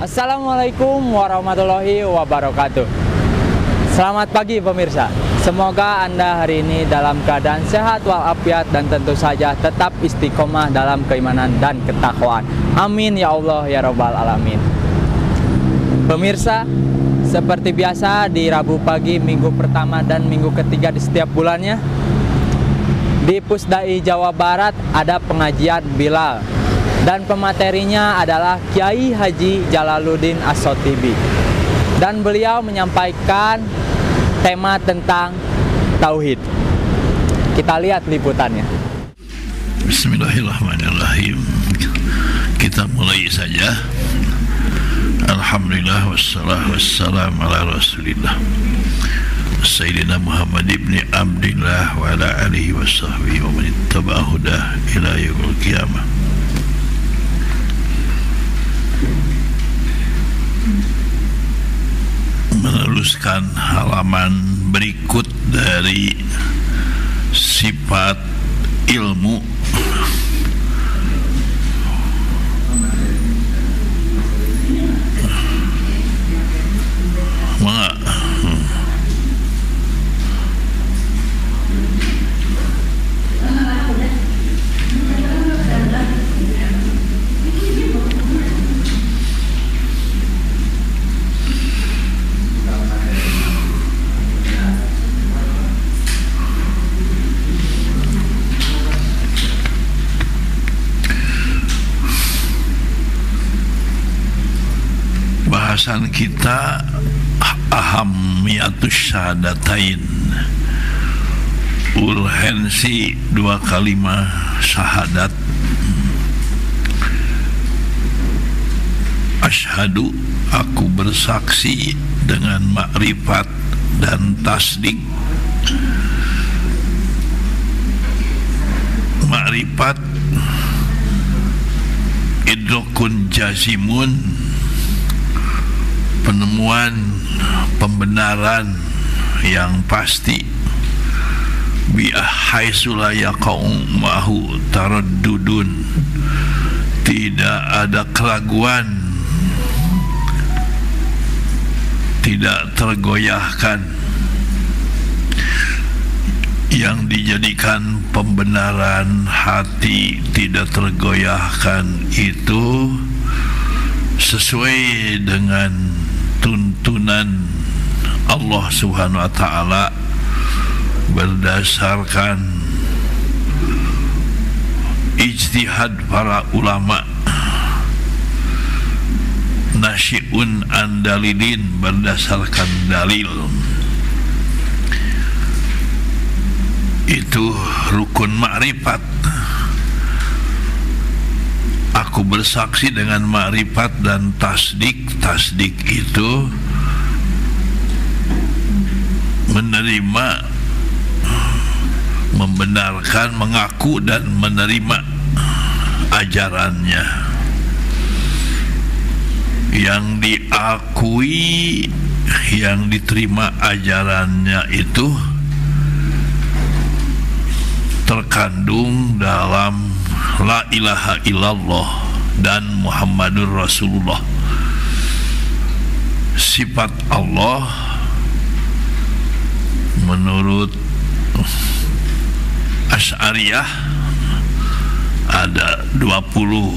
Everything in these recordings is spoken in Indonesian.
Assalamualaikum warahmatullahi wabarakatuh. Selamat pagi pemirsa. Semoga Anda hari ini dalam keadaan sehat walafiat dan tentu saja tetap istiqomah dalam keimanan dan ketakwaan. Amin ya Allah ya Rabbal Alamin. Pemirsa, seperti biasa di Rabu pagi minggu pertama dan minggu ketiga di setiap bulannya, di Pusdai Jawa Barat ada pengajian Bilal. Dan pematerinya adalah Kiai Haji Jalaluddin As-Sotibi. Dan beliau menyampaikan tema tentang Tauhid. Kita lihat liputannya. Bismillahirrahmanirrahim. Kita mulai saja. Alhamdulillah wassalamu ala rasulillah Sayyidina Muhammad ibn Abdillah wa ala alihi wa sahbihi wa man ittaba'a hudah ila yaumil qiyamah. Meneruskan halaman berikut dari sifat ilmu. Bahasan kita ahamiyatus syahadatain, urgensi dua kalimat syahadat. Asyhadu, aku bersaksi dengan makrifat dan tasdik. Makrifat idrokun jazimun, penemuan pembenaran yang pasti. Bi haitsula yaqau mahu taraddudun, tidak ada keraguan, tidak tergoyahkan. Yang dijadikan pembenaran hati tidak tergoyahkan itu sesuai dengan tuntunan Allah Subhanahu wa Ta'ala berdasarkan ijtihad para ulama. Nasyi'un an dalilin, berdasarkan dalil. Itu rukun makrifat. Aku bersaksi dengan makrifat dan tasdik. Tasdik itu menerima, membenarkan, mengaku dan menerima ajarannya. Yang diakui, yang diterima ajarannya itu terkandung dalam La ilaha illallah dan Muhammadur Rasulullah. Sifat Allah menurut Asy'ariyah ada 20.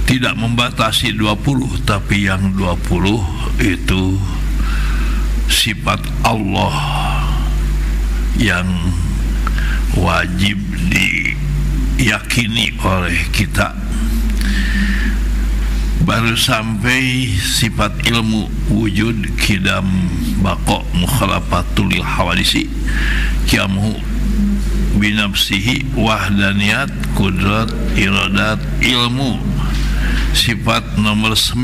Tidak membatasi 20, tapi yang 20 itu sifat Allah yang wajib diyakini oleh kita. Baru sampai sifat ilmu wujud, kidam, baqo, mukhalafatul hawadisi, kiamu binafsihi, wahdaniyat, kudrat, iradat, ilmu. Sifat nomor 9,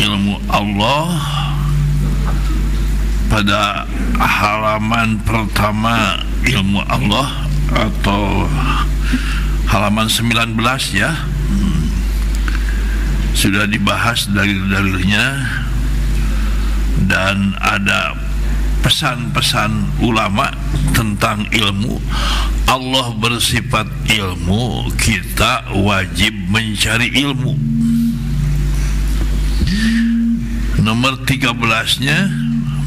ilmu Allah. Pada halaman pertama ilmu Allah atau halaman 19 ya, sudah dibahas dalil-dalilnya dan ada pesan-pesan ulama tentang ilmu. Allah bersifat ilmu, kita wajib mencari ilmu. Nomor 13-nya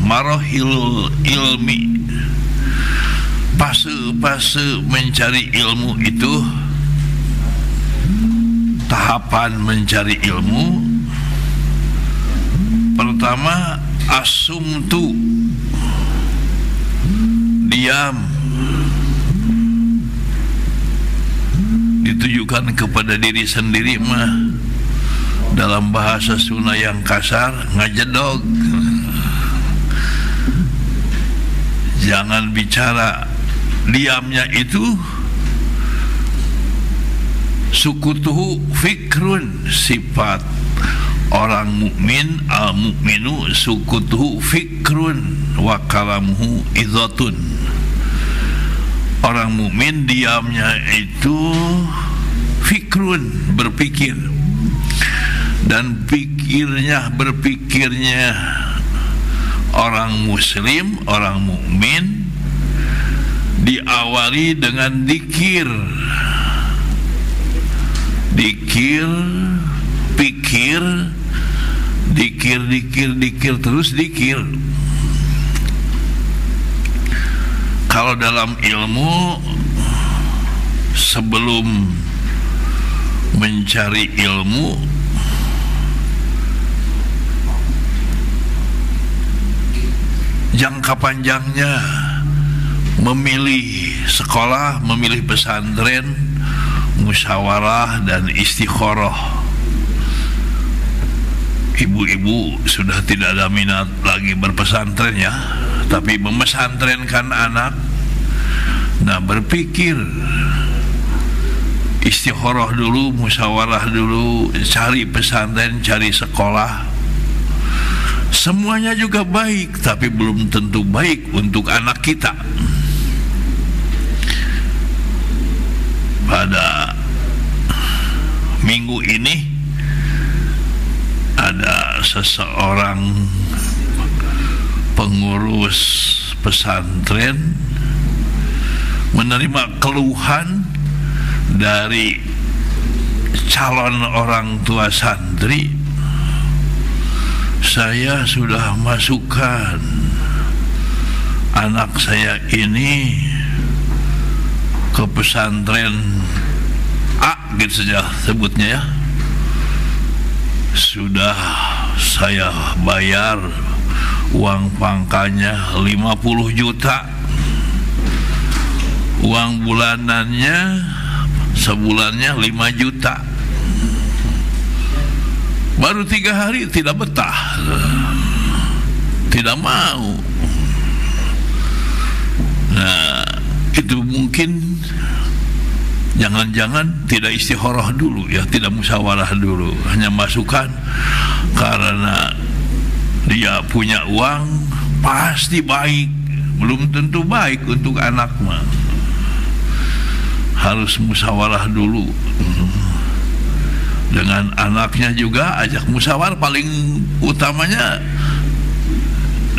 marahil ilmi. Fase-fase mencari ilmu itu, tahapan mencari ilmu. Pertama, asumtu, diam, ditujukan kepada diri sendiri mah dalam bahasa Sunda yang kasar ngajedog. Jangan bicara. Diamnya itu sukutuhu fikrun, sifat orang mukmin. Al mukminu sukutuhu fikrun wa kalamuhu idzatun. Orang mukmin diamnya itu fikrun, berpikir, dan berpikirnya orang muslim, orang mukmin diawali dengan dikir, pikir, dikir, terus dikir. Kalau dalam ilmu, sebelum mencari ilmu, jangka panjangnya memilih sekolah, memilih pesantren, musyawarah dan istikharah. Ibu-ibu sudah tidak ada minat lagi berpesantren ya, tapi memesantrenkan anak. Nah, berpikir, istikharah dulu, musyawarah dulu, cari pesantren, cari sekolah. Semuanya juga baik, tapi belum tentu baik untuk anak kita. Pada minggu ini ada seseorang pengurus pesantren menerima keluhan dari calon orang tua santri. Saya sudah masukkan anak saya ini ke pesantren A, gitu saja sebutnya ya. Sudah saya bayar uang pangkalnya 50 juta, uang bulanannya sebulannya 5 juta. Baru 3 hari tidak betah, tidak mau. Nah, itu mungkin jangan-jangan tidak istikharah dulu ya, tidak musyawarah dulu, hanya masukan karena dia punya uang, pasti baik. Belum tentu baik untuk anak mah. Harus musyawarah dulu dengan anaknya juga, ajak musyawarah. Paling utamanya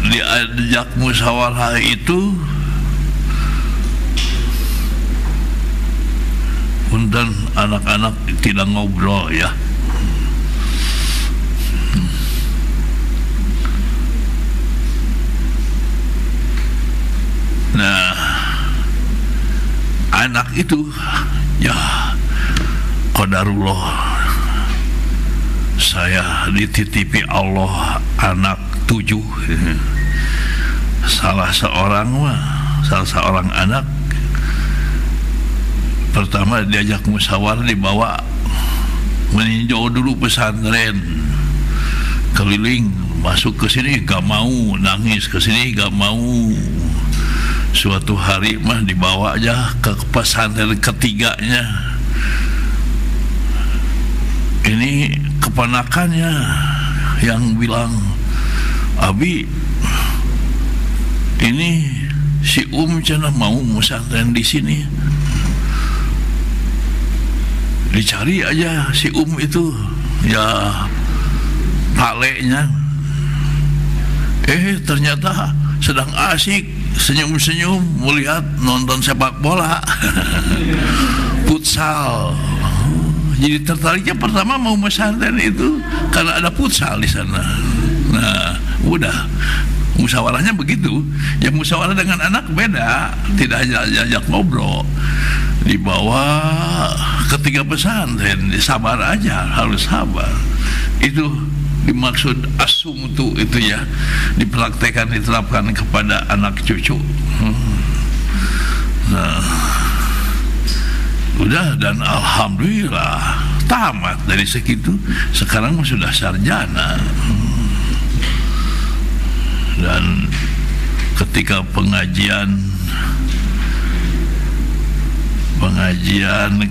diajak musyawarah itu punten anak-anak tidak ngobrol ya. Nah, anak itu ya qadarullah, saya dititipi Allah anak 7. Salah seorang anak pertama diajak musyawarah, dibawa meninjau dulu pesantren, keliling, masuk ke sini gak mau, nangis, ke sini gak mau. Suatu hari mah dibawa aja ke pesantren ketiganya. Ini keponakannya yang bilang, "Abi, ini si cenah mau pesantren di sini." Dicari aja si itu, ya paleknya. Ternyata sedang asik senyum-senyum melihat nonton sepak bola. Futsal. Jadi tertariknya pertama mau pesantren itu karena ada futsal di sana. Nah, udah musyawarahnya begitu. Ya musyawarah dengan anak beda, tidak ajak ngobrol. Dibawa ketiga pesantren, sabar aja, harus sabar. Itu dimaksud asumtu itu ya, dipraktekkan, diterapkan kepada anak cucu. Nah, udah, dan alhamdulillah tamat dari segitu. Sekarang sudah sarjana. Dan ketika pengajian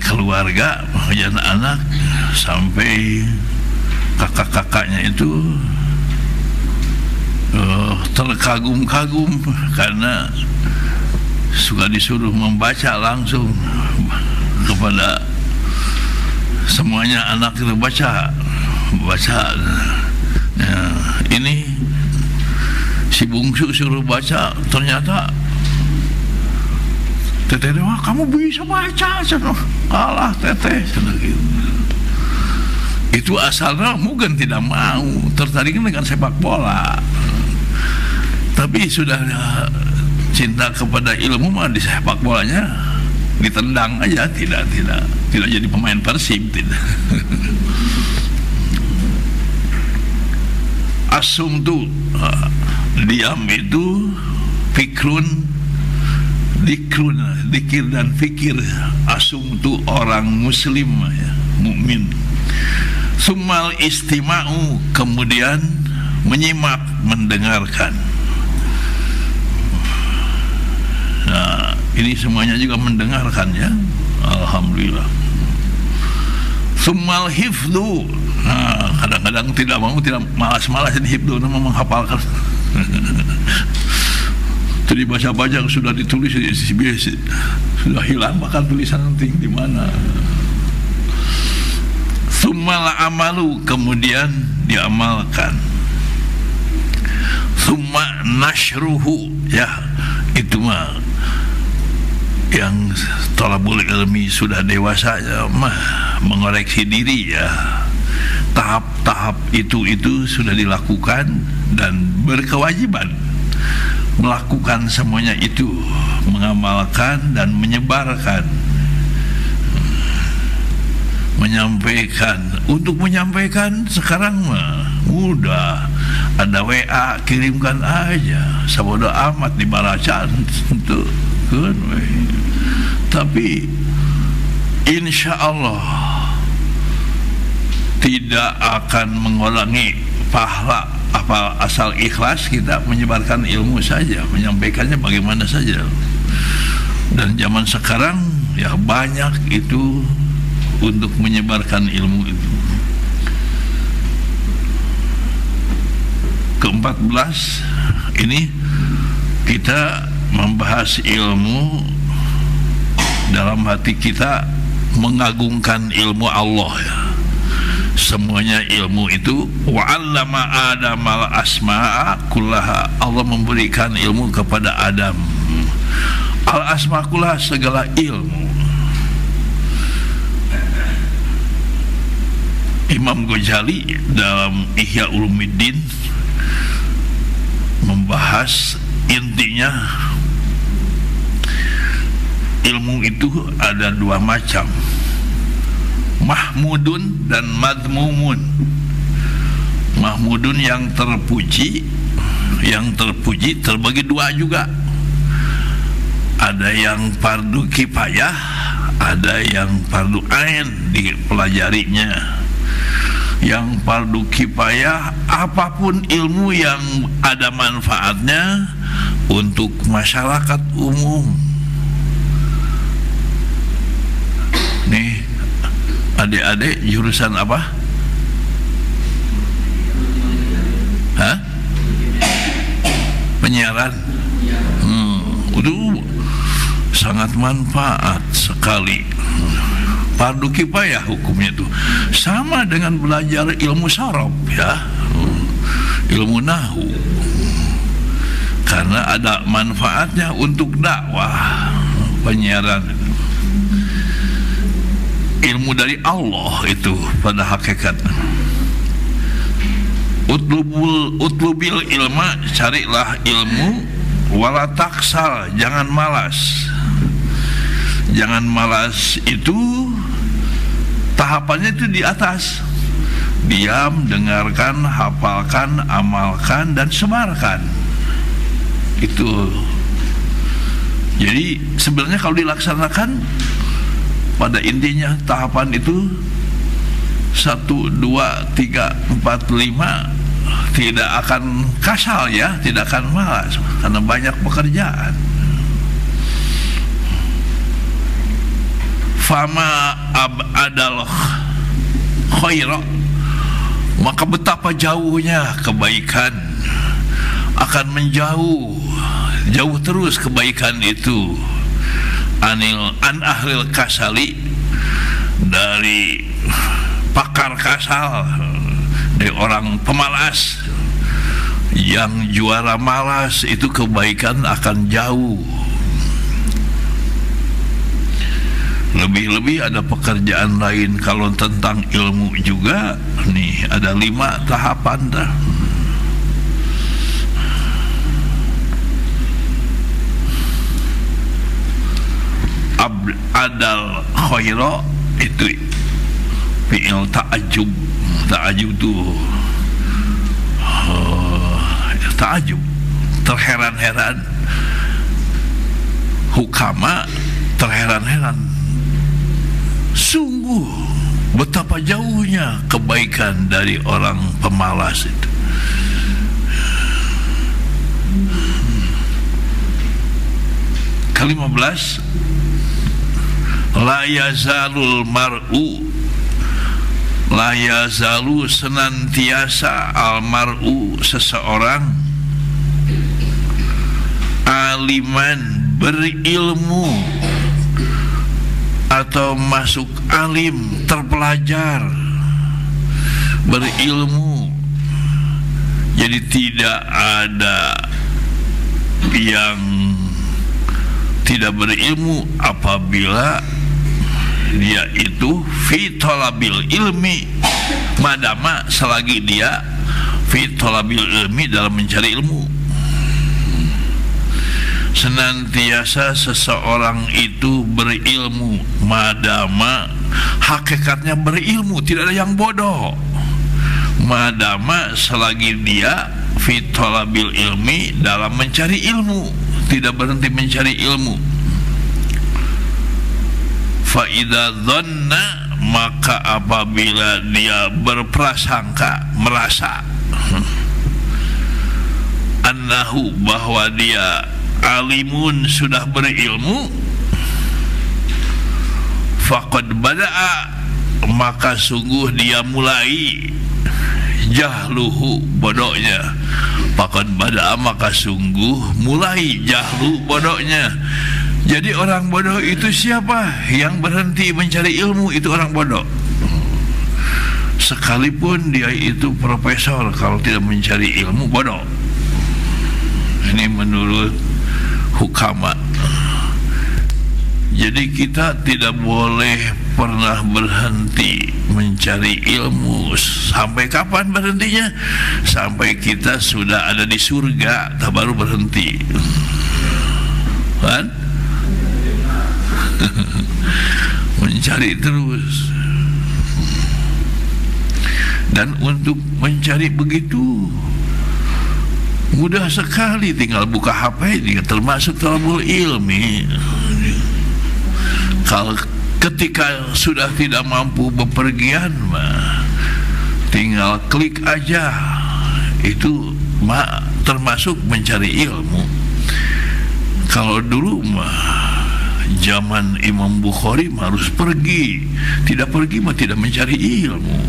keluarga, pengajian anak, sampai kakak-kakaknya itu terkagum-kagum karena suka disuruh membaca langsung kepada semuanya. Anak itu baca. Ya, ini si bungsu suruh baca, ternyata teteh, wah kamu bisa baca, kalah teteh, gitu. Itu asalnya mungkin tidak mau, tertarik dengan sepak bola, tapi sudah cinta kepada ilmu mah di sepak bolanya ditendang aja, tidak jadi pemain Persib, tidak. Asumtu, diam itu fikrun, dikir dan fikir. Asumtu orang muslim ya, mukmin. Summal istima'u, kemudian menyimak, mendengarkan. Nah, ini semuanya juga mendengarkan ya, alhamdulillah. Summal hifdu, nah, kadang-kadang tidak malas-malasin hifdu, nama menghafalkan. Jadi baca-baca sudah ditulis, sudah hilang bahkan tulisan penting di mana. Summal amalu, kemudian diamalkan. Summa nashruhu, ya itu mah yang thalabul ilmi sudah dewasa ya, mah mengoreksi diri ya. Tahap-tahap itu sudah dilakukan dan berkewajiban melakukan semuanya itu, mengamalkan dan menyebarkan, menyampaikan. Untuk menyampaikan sekarang mah mudah, ada WA, kirimkan aja, sabodo amat dibaca untuk kan. Tapi insya Allah tidak akan mengulangi pahala apa asal ikhlas kita menyebarkan ilmu saja, menyampaikannya bagaimana saja. Dan zaman sekarang ya banyak itu untuk menyebarkan ilmu itu. Ke-14 ini kita membahas ilmu dalam hati kita, mengagungkan ilmu Allah ya. Semuanya ilmu itu, wa'allama Adamal asma'a kullaha, Allah memberikan ilmu kepada Adam. Al asma' kullaha, segala ilmu. Imam Ghazali dalam Ihya Ulumuddin membahas intinya ilmu itu ada dua macam, mahmudun dan madmumun. Mahmudun yang terpuji terbagi dua juga. Ada yang fardu kifayah, ada yang fardu ain dipelajarinya. Yang fardu kifayah, apapun ilmu yang ada manfaatnya untuk masyarakat umum. Nih, adik-adik jurusan apa? Hah? Penyiaran. Itu sangat manfaat sekali. Fardu kifayah hukumnya itu sama dengan belajar ilmu saraf ya, ilmu nahwu. karena ada manfaatnya untuk dakwah penyiaran. Ilmu dari Allah itu pada hakikatnya. Utlubil ilma, carilah ilmu, wala taksal, jangan malas. Jangan malas itu tahapannya itu di atas. Diam, dengarkan, hafalkan, amalkan, dan sebarkan. Itu. Jadi sebenarnya kalau dilaksanakan pada intinya tahapan itu 1, 2, 3, 4, 5 tidak akan kasal ya, tidak akan malas karena banyak pekerjaan. Fama abadal khaira, maka betapa jauhnya kebaikan akan menjauh, jauh terus kebaikan itu an ahlil kasali, dari pakar kasal, dari orang pemalas. Yang juara malas itu kebaikan akan jauh. Lebih-lebih ada pekerjaan lain. Kalau tentang ilmu juga nih ada 5 tahapan dah. Adal khaira itu fi'il ta'ajub. Ta'ajub itu ta'ajub, terheran-heran. Hukama terheran-heran. Sungguh betapa jauhnya kebaikan dari orang pemalas itu. Ke-15, la yazalul mar'u, la yazalu, senantiasa, al mar'u, seseorang, aliman, berilmu atau masuk alim, terpelajar, berilmu. Jadi tidak ada yang tidak berilmu apabila dia itu fi talabil ilmi, madama, selagi dia fi talabil ilmi, dalam mencari ilmu. Senantiasa seseorang itu berilmu, madama, hakikatnya berilmu, tidak ada yang bodoh. Madama, selagi dia fi talabil ilmi, dalam mencari ilmu, tidak berhenti mencari ilmu. Fa idza dhanna, maka apabila dia berprasangka, merasa annahu, bahwa dia alimun, sudah berilmu, faqad bada'a, maka sungguh dia mulai jahluhu, bodohnya. Faqad bada'a, maka sungguh mulai jahlu, bodohnya. Jadi orang bodoh itu siapa? Yang berhenti mencari ilmu itu orang bodoh. Sekalipun dia itu profesor, kalau tidak mencari ilmu, bodoh. Ini menurut hukama. Jadi kita tidak boleh pernah berhenti mencari ilmu. Sampai kapan berhentinya? Sampai kita sudah ada di surga, tak baru berhenti. Kan? Mencari terus. Dan untuk mencari begitu mudah sekali, tinggal buka HP, dia termasuk talabul ilmi. Kalau ketika sudah tidak mampu bepergian, tinggal klik aja, itu termasuk mencari ilmu. Kalau dulu zaman Imam Bukhari harus pergi, tidak pergi tidak mencari ilmu.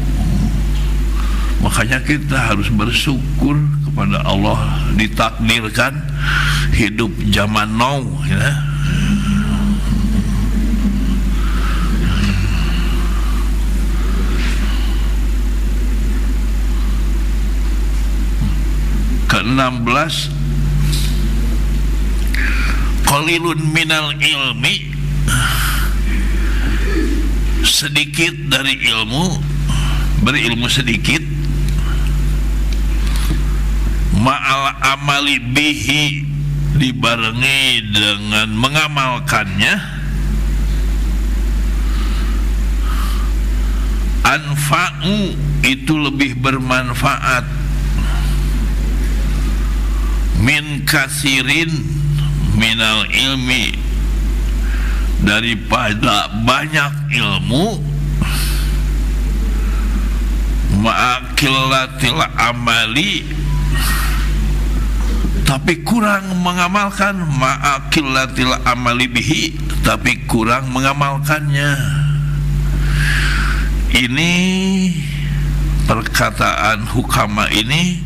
Makanya kita harus bersyukur kepada Allah, ditakdirkan hidup zaman now, ya. Ke-16, qalilun minal ilmi, sedikit dari ilmu, berilmu sedikit, ma'al amali bihi, dibarengi dengan mengamalkannya, anfa'u, itu lebih bermanfaat, min kasirin minal ilmi, daripada banyak ilmu, ma'akillatil amali, tapi kurang mengamalkan, ma'akillatil amali bihi, tapi kurang mengamalkannya. Ini perkataan hukama ini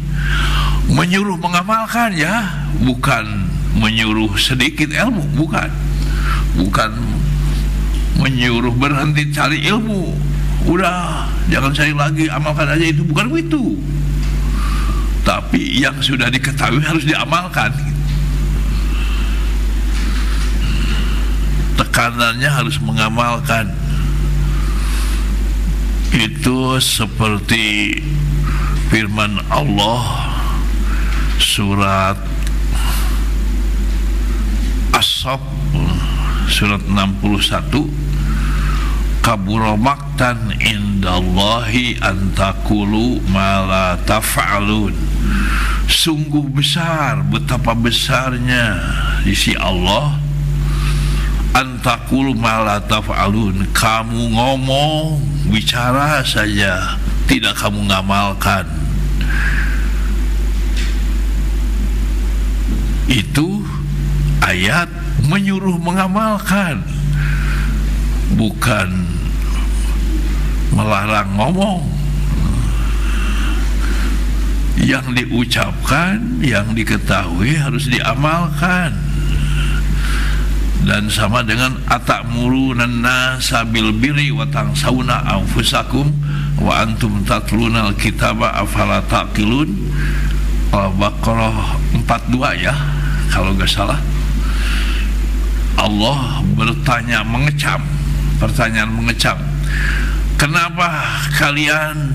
menyuruh mengamalkan, ya, bukan menyuruh sedikit ilmu, bukan menyuruh berhenti cari ilmu, udah jangan cari lagi, amalkan aja, itu bukan begitu. Tapi yang sudah diketahui harus diamalkan. Tekanannya harus mengamalkan. Itu seperti firman Allah surat As-Saff surat 61, kabura maqtan indallahi antaqulu ma la taf'alun. Sungguh besar, betapa besarnya di sisi Allah, antaqulu ma la taf'alun, kamu ngomong, bicara saja, tidak kamu ngamalkan. Itu ayat menyuruh mengamalkan, bukan melarang ngomong. Yang diucapkan, yang diketahui harus diamalkan. Dan sama dengan atamuruna nasa bil birri wa tansawna anfusakum wa antum tatluna alkitaba afala taqilun. Al-Baqarah 42 ya, kalau nggak salah. Allah bertanya, mengecam, pertanyaan mengecam, kenapa kalian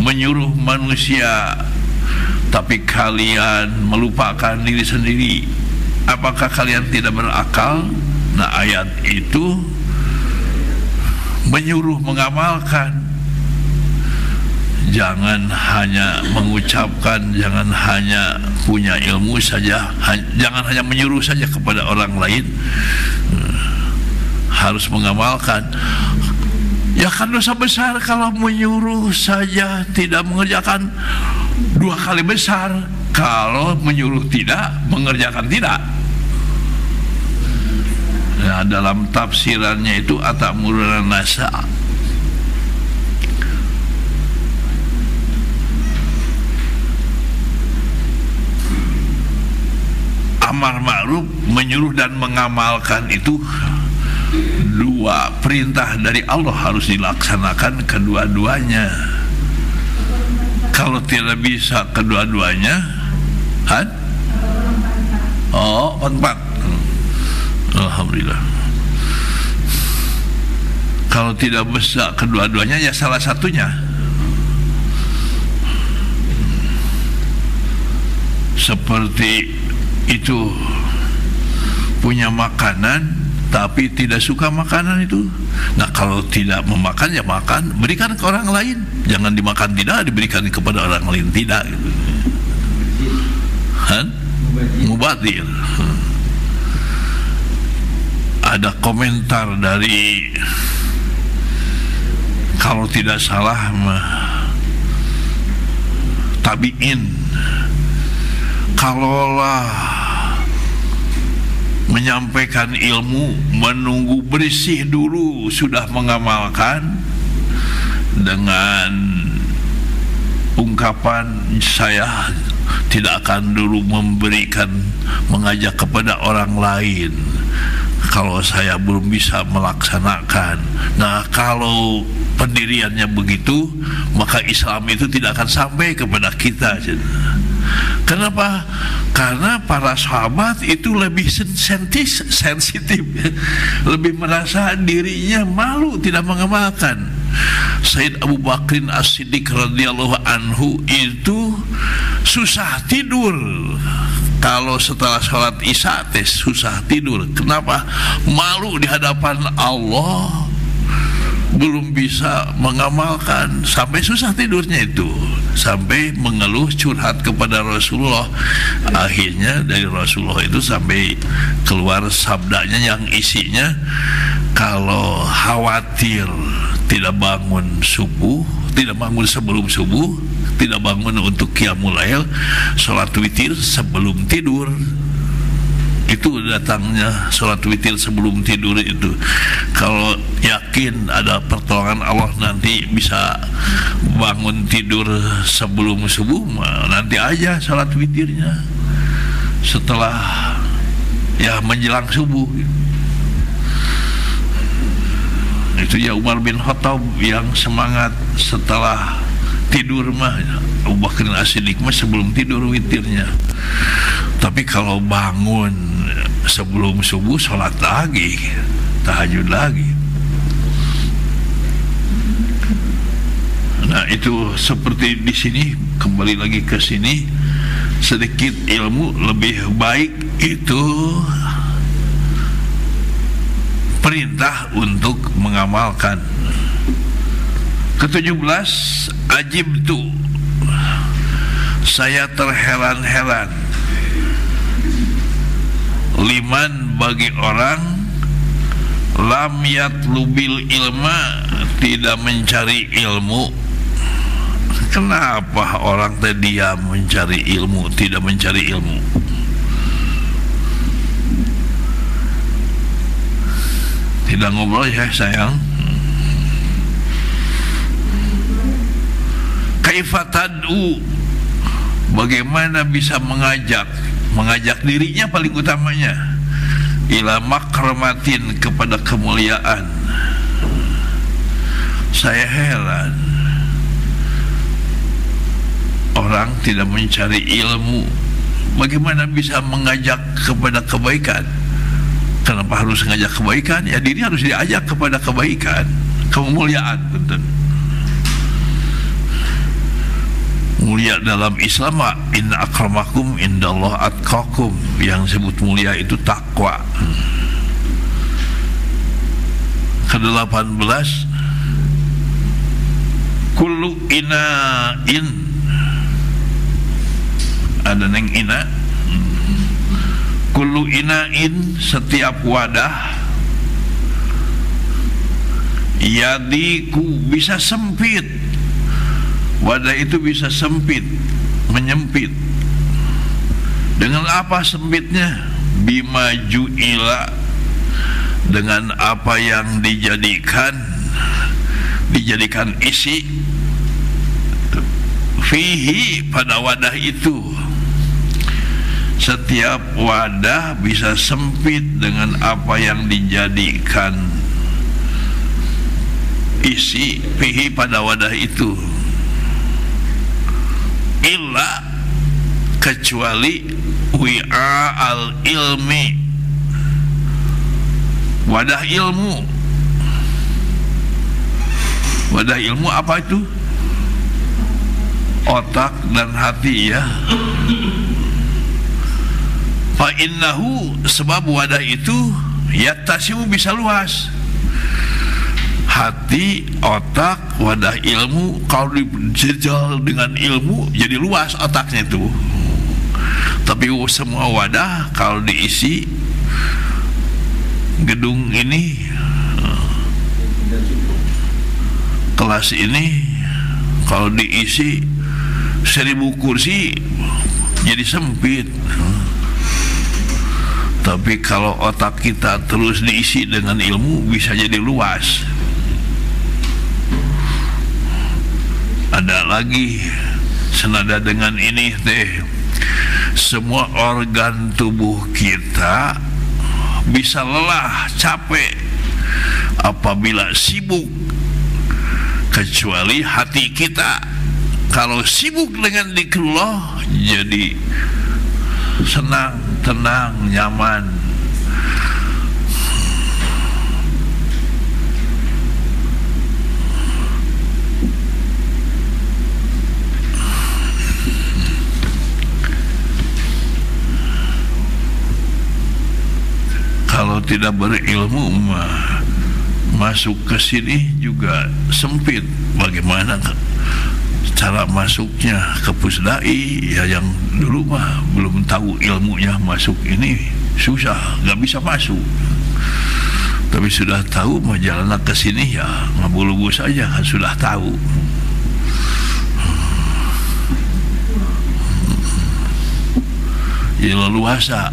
menyuruh manusia tapi kalian melupakan diri sendiri? Apakah kalian tidak berakal? Nah, ayat itu menyuruh mengamalkan. Jangan hanya mengucapkan, jangan hanya punya ilmu saja, jangan hanya menyuruh saja kepada orang lain, harus mengamalkan. Ya kan dosa besar kalau menyuruh saja tidak mengerjakan, 2 kali besar kalau menyuruh tidak, mengerjakan tidak. Nah, dalam tafsirannya itu atamuruna nasa, amar ma'ruf, menyuruh dan mengamalkan, itu 2 perintah dari Allah, harus dilaksanakan kedua-duanya. Kalau tidak bisa kedua-duanya, empat. Alhamdulillah. Kalau tidak bisa kedua-duanya, ya salah satunya. Seperti itu, punya makanan tapi tidak suka makanan itu. Nah, kalau tidak memakan, ya makan, berikan ke orang lain. Jangan dimakan tidak, diberikan kepada orang lain tidak, gitu. Mubadir. Ada komentar dari, kalau tidak salah, tabi'in, kalaulah menyampaikan ilmu, menunggu bersih dulu, sudah mengamalkan dengan ungkapan, saya tidak akan dulu mengajak kepada orang lain kalau saya belum bisa melaksanakan. Nah, kalau pendiriannya begitu, maka Islam itu tidak akan sampai kepada kita. Kenapa? Karena para sahabat itu lebih sensitif, lebih merasa dirinya malu tidak mengamalkan. Sayyid Abu Bakrin As-Siddiq radhiyallahu anhu itu susah tidur. Kalau setelah sholat isya susah tidur. Kenapa? Malu di hadapan Allah, belum bisa mengamalkan, sampai susah tidurnya itu, sampai mengeluh curhat kepada Rasulullah. Akhirnya dari Rasulullah itu sampai keluar sabdanya yang isinya, kalau khawatir tidak bangun subuh, tidak bangun sebelum subuh, tidak bangun untuk qiyamul lail, sholat witir sebelum tidur. Itu datangnya sholat witir sebelum tidur itu. Kalau yakin ada pertolongan Allah nanti bisa bangun tidur sebelum subuh, nanti aja sholat witirnya setelah ya menjelang subuh. Itu ya Umar bin Khattab yang semangat setelah tidur mah, Abu Bakar As-Siddiq mah sebelum tidur witirnya. Tapi kalau bangun sebelum subuh, sholat lagi, tahajud lagi. Nah, itu seperti di sini, kembali lagi ke sini, sedikit ilmu lebih baik itu perintah untuk mengamalkan. Ke-17, ajibtu, saya terheran-heran, liman bagi orang, lam yatlubil ilma, tidak mencari ilmu. Kenapa orang tadi diam mencari ilmu, tidak mencari ilmu? Tidak ngobrol ya sayang. Kaifa tad'u, bagaimana bisa mengajak dirinya paling utamanya, ila makramatin, kepada kemuliaan. Saya heran, orang tidak mencari ilmu, bagaimana bisa mengajak kepada kebaikan? Kenapa harus mengajak kebaikan? Ya diri harus diajak kepada kebaikan, kemuliaan. Betul. Mulia dalam Islam, inna akramakum indallah atqakum, yang sebut mulia itu takwa. Ke-18, kullu ina'in, ada neng ina, kullu ina'in, setiap wadah, yadiku, bisa sempit. Wadah itu bisa sempit, menyempit. Dengan apa sempitnya? Bima ju'ila, dengan apa yang dijadikan isi fihi, pada wadah itu. Setiap wadah bisa sempit dengan apa yang dijadikan isi fihi, pada wadah itu. Illa, kecuali wi'a al ilmi, wadah ilmu. Wadah ilmu apa itu? Otak dan hati ya. Fa innahu, sebab wadah itu yattasimu, bisa luas. Hati, otak, wadah ilmu, kalau dijejal dengan ilmu jadi luas otaknya itu. Tapi semua wadah kalau diisi, gedung ini, kelas ini kalau diisi 1000 kursi jadi sempit. Tapi kalau otak kita terus diisi dengan ilmu, bisa jadi luas. Ada lagi senada dengan ini teh, semua organ tubuh kita bisa lelah, capek apabila sibuk, kecuali hati kita. Kalau sibuk dengan zikrullah, jadi senang, tenang, nyaman. Kalau tidak berilmu, masuk ke sini juga sempit. Bagaimana cara masuknya ke Pusdai? Ya yang dulu mah belum tahu ilmunya, masuk ini susah, nggak bisa masuk. Tapi sudah tahu menjalan ke sini, ya ngabulu saja kan sudah tahu. Ya leluasa.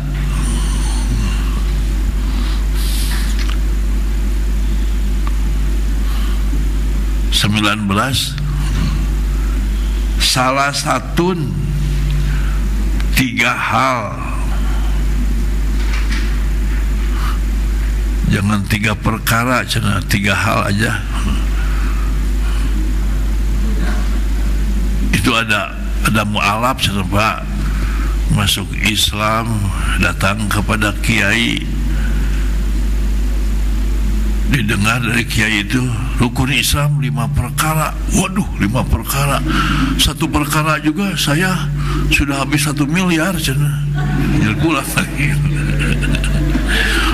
Salah satu 3 hal, jangan 3 perkara, cina 3 hal aja. Itu ada mu'alaf, cina Pak, masuk Islam, datang kepada kiai, didengar dari kiai itu rukun Islam 5 perkara. Waduh, 5 perkara. 1 perkara juga saya sudah habis 1 miliar cina. Pulang lagi.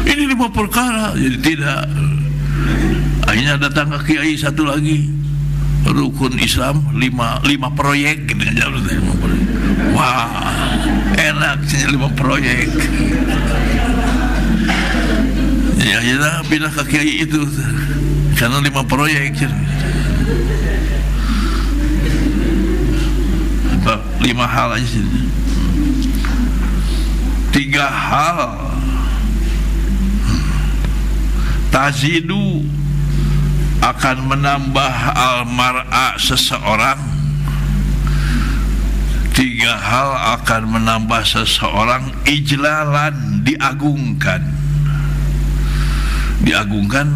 Ini 5 perkara, jadi tidak. Akhirnya datang ke kiai satu lagi, rukun Islam 5 proyek gitu aja. Wah, enak sih 5 proyek. Ya, ya pindah ke kiai itu karena 5 proyek. 5 hal aja sih. 3 hal tazidu, akan menambah al-mar'a seseorang. 3 hal akan menambah seseorang ijlalan, diagungkan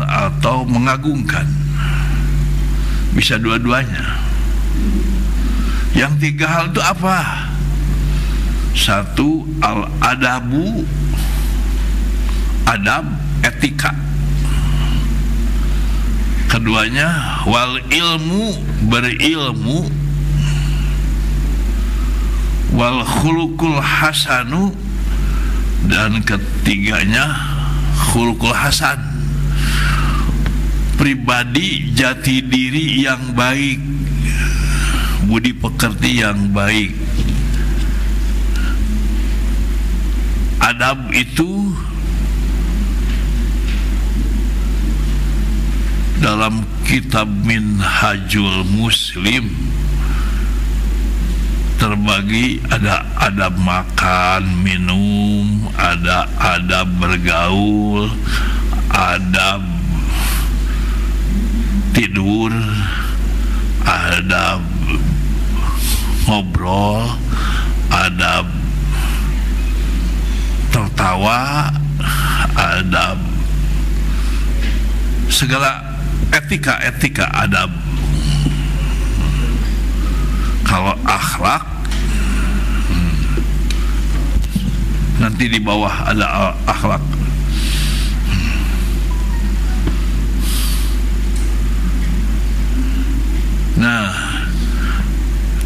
atau mengagungkan, bisa dua-duanya. Yang 3 hal itu apa? 1, al-adabu, adab, etika. Keduanya wal ilmu, berilmu, wal khuluqul hasanu, dan ketiganya khuluqul hasan, pribadi jati diri yang baik, budi pekerti yang baik. Adab itu dalam kitab Minhajul Muslim terbagi, ada adab makan, minum, ada adab bergaul, adab tidur, adab ngobrol, adab tertawa, adab segala etika adab. Kalau akhlak nanti di bawah ada akhlak. Nah,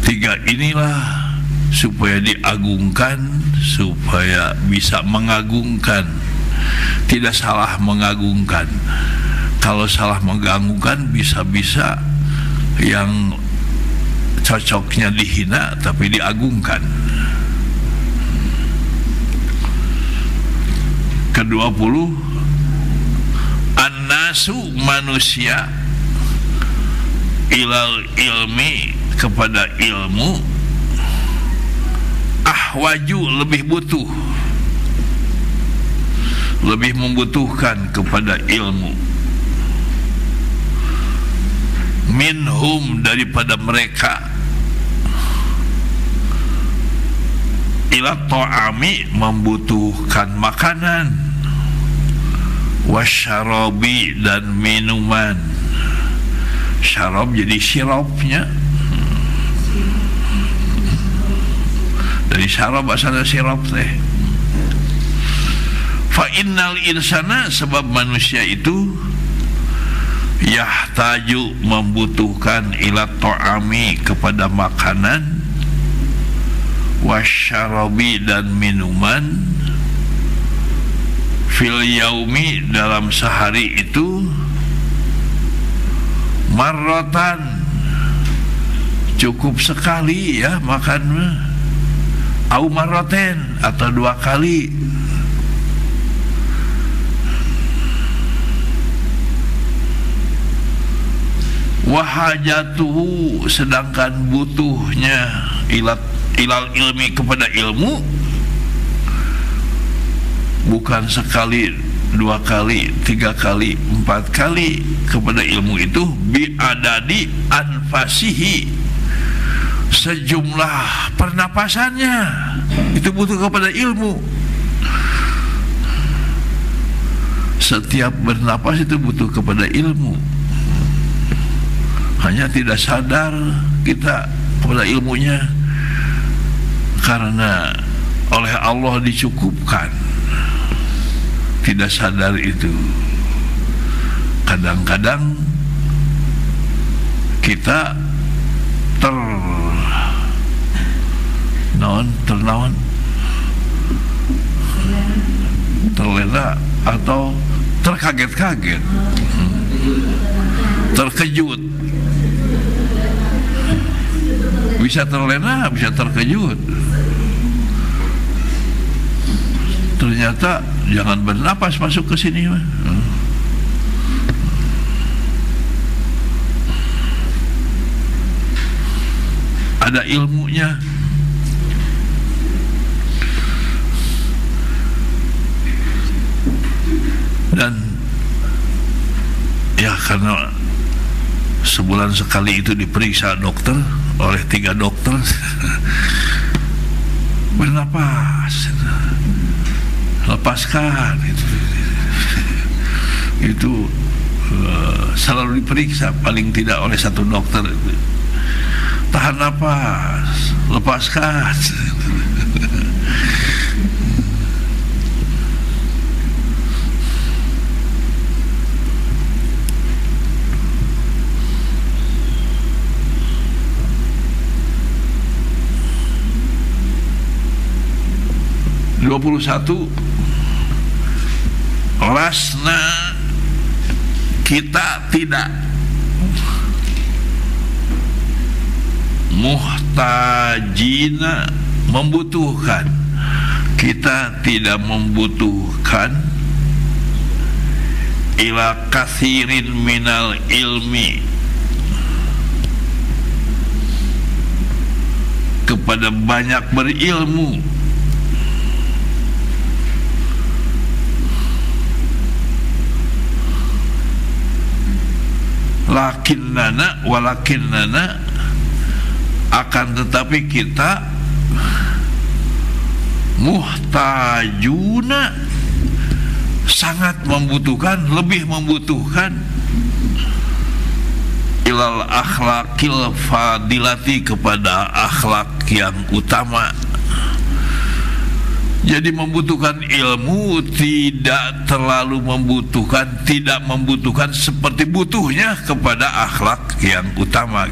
3 inilah supaya diagungkan, supaya bisa mengagungkan, tidak salah mengagungkan. Kalau salah mengagungkan, bisa-bisa yang cocoknya dihina tapi diagungkan. Ke-20, an-nasu, manusia, ilal ilmi, kepada ilmu, ahwaju, lebih butuh, lebih membutuhkan kepada ilmu, minhum, daripada mereka, ila ta'ami, membutuhkan makanan, wasyarabi, dan minuman. Syarab jadi sirapnya, Jadi syara bahasana sirab teh. Fa innal insana, sebab manusia itu yahtaju, membutuhkan, ila ta'ami, kepada makanan, wasyarabi, dan minuman, fil yaumi, dalam sehari itu, marratan, cukup sekali ya makan, au marraten, atau 2 kali. Wahajatuhu, sedangkan butuhnya ilal ilmi, kepada ilmu, bukan sekali, 2 kali, 3 kali, 4 kali, kepada ilmu itu, biadadi anfasihi, sejumlah pernapasannya, itu butuh kepada ilmu. Setiap bernapas itu butuh kepada ilmu. Hanya tidak sadar kita kepada ilmunya, karena oleh Allah dicukupkan. Tidak sadar itu. Kadang-kadang kita terlena atau terkaget-kaget, terkejut. Bisa terlena, bisa terkejut. Ternyata jangan bernapas masuk ke sini. Ada ilmunya. Dan ya, karena sebulan sekali itu diperiksa dokter oleh 3 dokter. Bernapas, lepaskan, itu selalu diperiksa paling tidak oleh 1 dokter. Tahan napas, lepaskan. 21, lasna, kita tidak muhtajina, membutuhkan, kita tidak membutuhkan, ila kathirin minal ilmi, kepada banyak berilmu. Walakinnana, akan tetapi kita muhtajuna, sangat membutuhkan, lebih membutuhkan, ilal akhlaqil fadilati, kepada akhlak yang utama. Jadi membutuhkan ilmu, tidak terlalu membutuhkan, tidak membutuhkan seperti butuhnya kepada akhlak yang utama.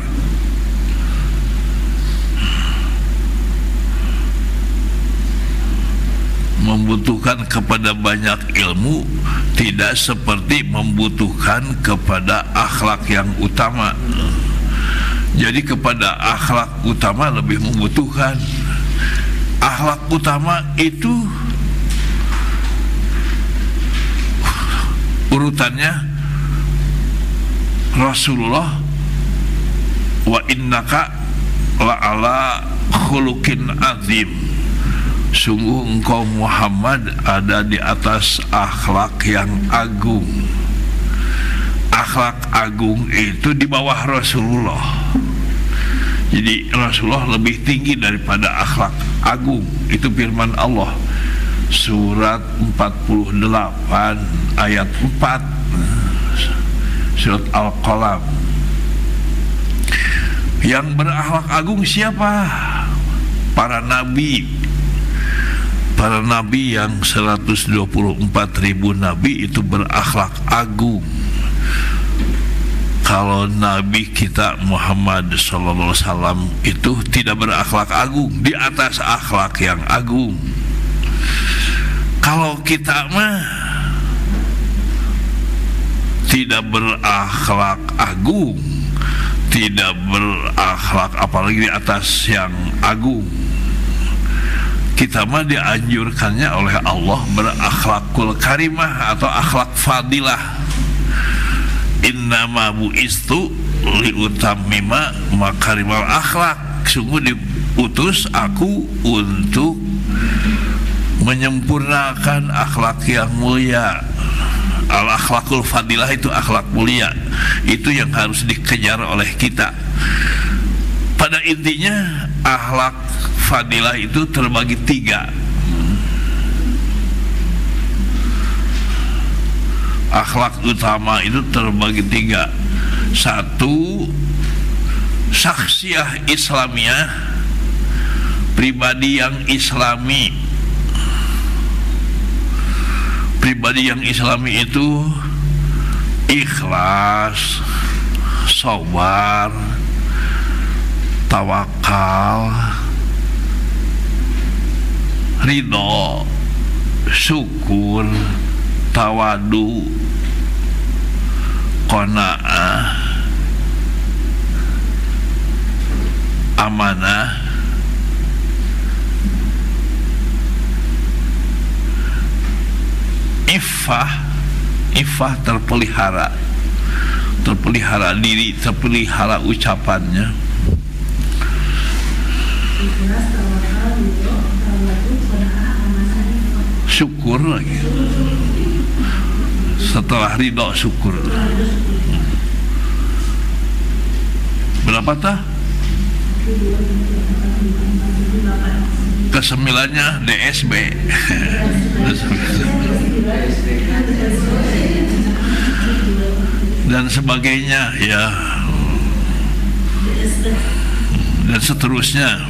Membutuhkan kepada banyak ilmu, tidak seperti membutuhkan kepada akhlak yang utama. Jadi kepada akhlak utama lebih membutuhkan. Akhlak utama itu urutannya Rasulullah, wa innaka la'ala khuluqin azim, sungguh engkau Muhammad ada di atas akhlak yang agung. Akhlak agung itu di bawah Rasulullah. Jadi Rasulullah lebih tinggi daripada akhlak agung. Itu firman Allah, surat 48 ayat 4, surat Al-Qalam. Yang berakhlak agung siapa? para nabi yang 124.000 nabi itu berakhlak agung. Kalau Nabi kita Muhammad SAW itu tidak berakhlak agung, di atas akhlak yang agung. Kalau kita mah tidak berakhlak agung, tidak berakhlak apalagi di atas yang agung, kita mah dianjurkannya oleh Allah berakhlakul karimah atau akhlak fadilah. Innama bu'istu liutammima makarimal akhlak, sungguh diutus aku untuk menyempurnakan akhlak yang mulia. Al akhlakul fadilah itu akhlak mulia, itu yang harus dikejar oleh kita. Pada intinya akhlak fadilah itu terbagi 3. Akhlak utama itu terbagi 3. 1, syakhsiah Islamiyah, pribadi yang islami. Pribadi yang islami itu ikhlas, sabar, tawakal, ridho, syukur, tawadu, qanaah, amanah, iffah terpelihara diri, terpelihara ucapannya. Syukur lagi. Setelah ridho syukur. Berapa tah? Ke-9-nya DSB. Dan sebagainya ya. Dan seterusnya.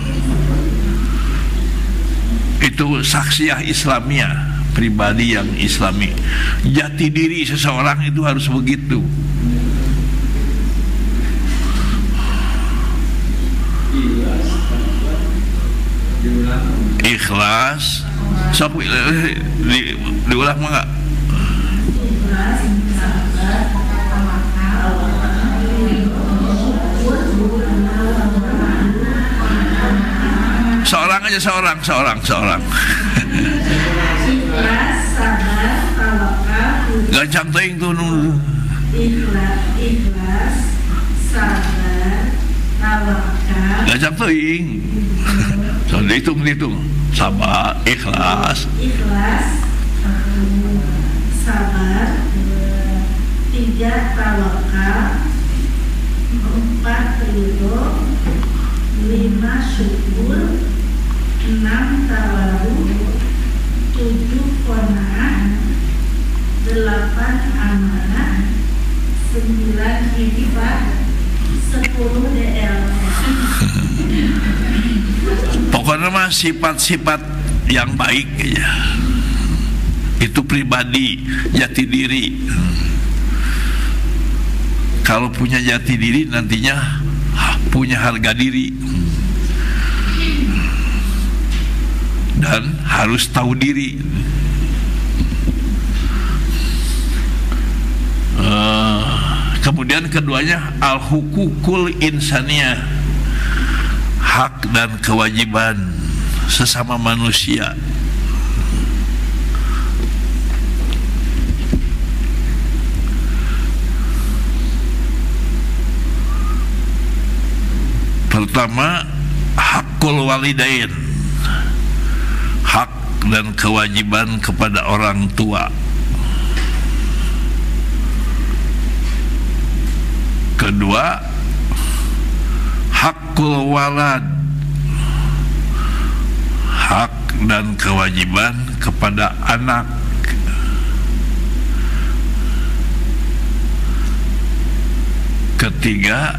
Itu saksiah Islamiyah, pribadi yang islami. Jati diri seseorang itu harus begitu. Ikhlas. Sok diulang enggak? Seorang aja, seorang. Gancang teuing tuh. Ikhlas, sabar, tawakal. Gancang teuing. So dihitung. Sabar, ikhlas, sabar, 3 tawakal, 4 ridho, 5 syukur, 6 tawadu, 7 qanaah, 8 amanah, 9 iffah, 10 DL. Pokoknya mah sifat-sifat yang baik ya. Itu pribadi, jati diri. Kalau punya jati diri nantinya punya harga diri. Dan harus tahu diri. Kemudian keduanya al-hukukul insaniyah, hak dan kewajiban sesama manusia. Pertama, hakul walidain, hak dan kewajiban kepada orang tua. Kedua, hakul walad, hak dan kewajiban kepada anak. Ketiga,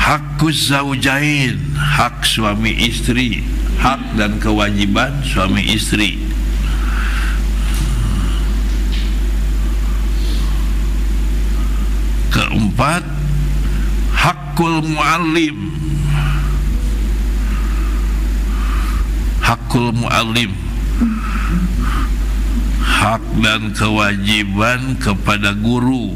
Hakuz zaujain, hak suami istri, hak dan kewajiban suami istri. Keempat, hakul muallim, hakul muallim, hak dan kewajiban kepada guru.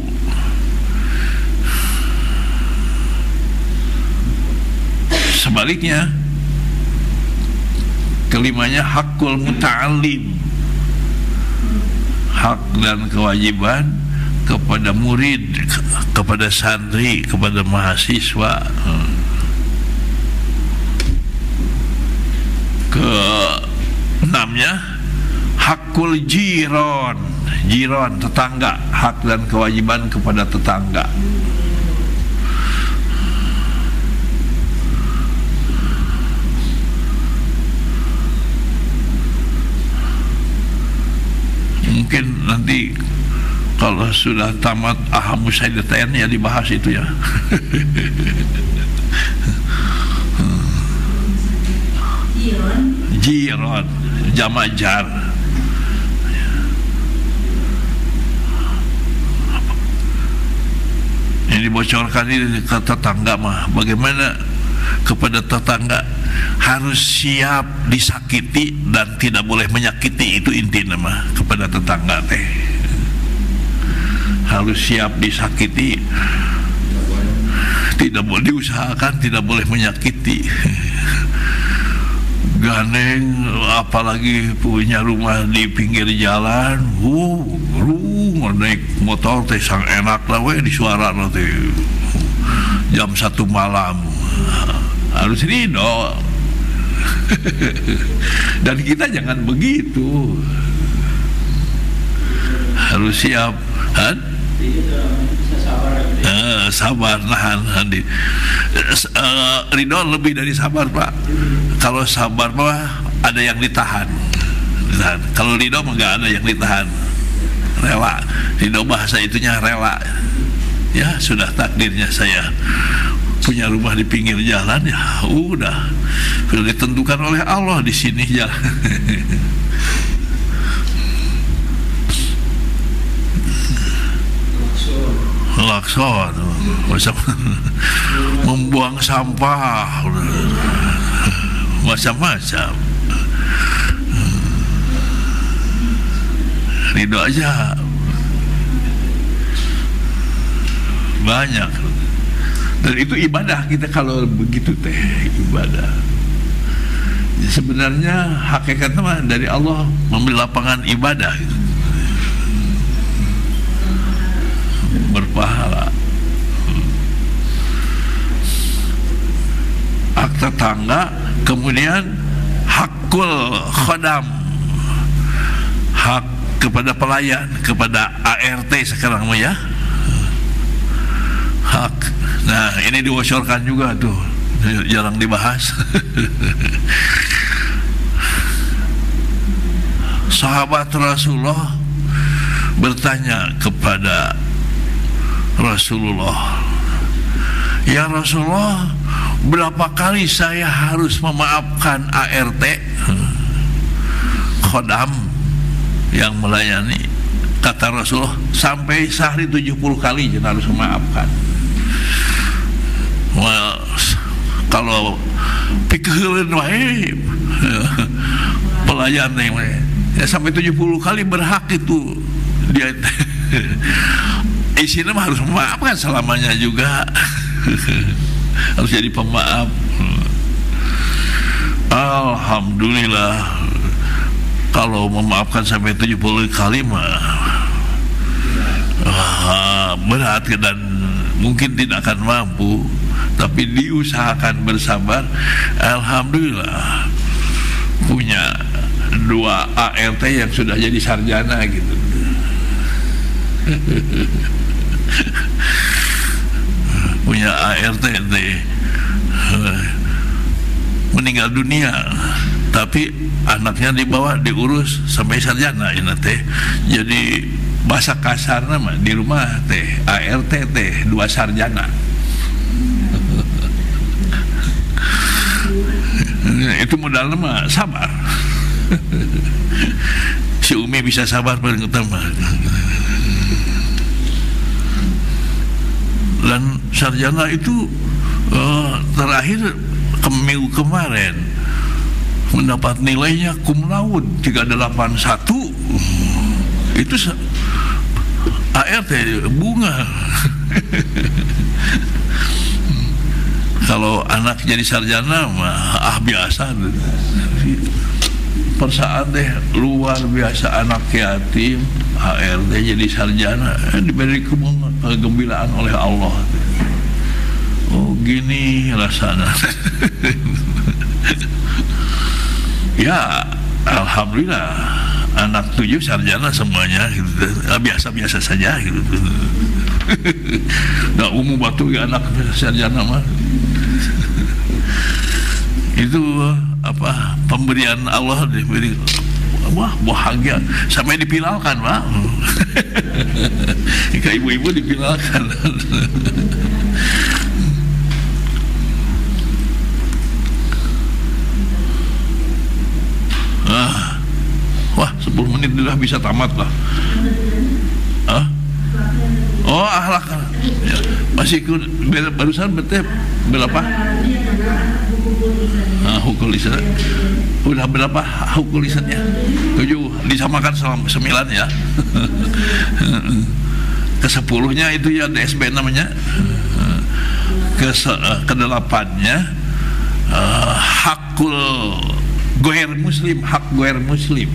Sebaliknya, kelimanya hakul muta'allim, hak dan kewajiban kepada murid, kepada santri, kepada mahasiswa. Keenamnya, hakul jiron, jiron tetangga, hak dan kewajiban kepada tetangga. Mungkin nanti kalau sudah tamat Ahamus Sayyidatan ya dibahas itu ya. Jiron, jamak jar. Ini dibocorkan ini ke tetangga mah. Bagaimana kepada tetangga harus siap disakiti dan tidak boleh menyakiti, itu inti nama kepada tetangga teh. Harus siap disakiti, tidak boleh diusahakan, tidak boleh menyakiti. Gandeng, apalagi punya rumah di pinggir jalan, naik motor teh sang enak lah we di suara teh. Jam 1 malam harus ridho. Dan kita jangan begitu, harus siap kan? Sabar, nahan. Ridho lebih dari sabar, Pak. Kalau sabar Pak ada yang ditahan. Kalau ridho enggak ada yang ditahan, rela. Ridho bahasa itunya rela. Ya sudah takdirnya saya punya rumah di pinggir jalan, ya udah ditentukan oleh Allah di sini jalan. Lakson, membuang sampah, macam-macam. Ridho aja banyak. Dan itu ibadah kita kalau begitu teh, ibadah. Sebenarnya hakikatnya mah dari Allah memberi lapangan ibadah gitu. Berpahala. Hak tetangga, kemudian hakul khodam, hak kepada pelayan, kepada ART sekarang mah ya. Hak. Nah, ini diwocorkan juga tuh, jarang dibahas. Sahabat Rasulullah bertanya kepada Rasulullah, "Ya Rasulullah, berapa kali saya harus memaafkan ART, khodam yang melayani?" Kata Rasulullah, sampai sehari 70 kali jangan harus memaafkan. Well, kalau pikirkan wae pelayan nih, ya sampai 70 kali berhak itu dia. Isinya harus memaafkan selamanya juga. Harus jadi pemaaf. Alhamdulillah, kalau memaafkan sampai 70 kali mah berat dan mungkin tidak akan mampu, tapi diusahakan bersabar. Alhamdulillah punya 2 ART yang sudah jadi sarjana gitu. Punya ART meninggal dunia, tapi anaknya dibawa diurus sampai sarjana ini teh. Jadi bahasa kasar nama di rumah teh ART teh 2 sarjana. Itu modal mah sabar. Si Umi bisa sabar paling utama. Dan sarjana itu terakhir minggu kemarin mendapat nilainya cum laude 381. Itu ART bunga. Kalau anak jadi sarjana mah biasa. Persaat deh luar biasa, anak yatim ART jadi sarjana, diberi kegembiraan oleh Allah. Oh gini rasanya. Ya alhamdulillah anak 7 sarjana semuanya gitu. Biasa-biasa saja gitu. Nah umum batu ya anak sarjana mah. Itu apa pemberian Allah, diberi wah bahagia sampai dipilaukan Pak. Jika ibu-ibu dipilaukan. Wah 10 menit sudah bisa tamat lah. Oh akhlak ya. Masih barusan betul berapa? Hukul lisan. Udah berapa hukul lisannya? 7. Disamakan selama 9 ya. Ke-10-nya itu ya DSB namanya. Ke-8-nya hakul goer muslim, hak goer muslim.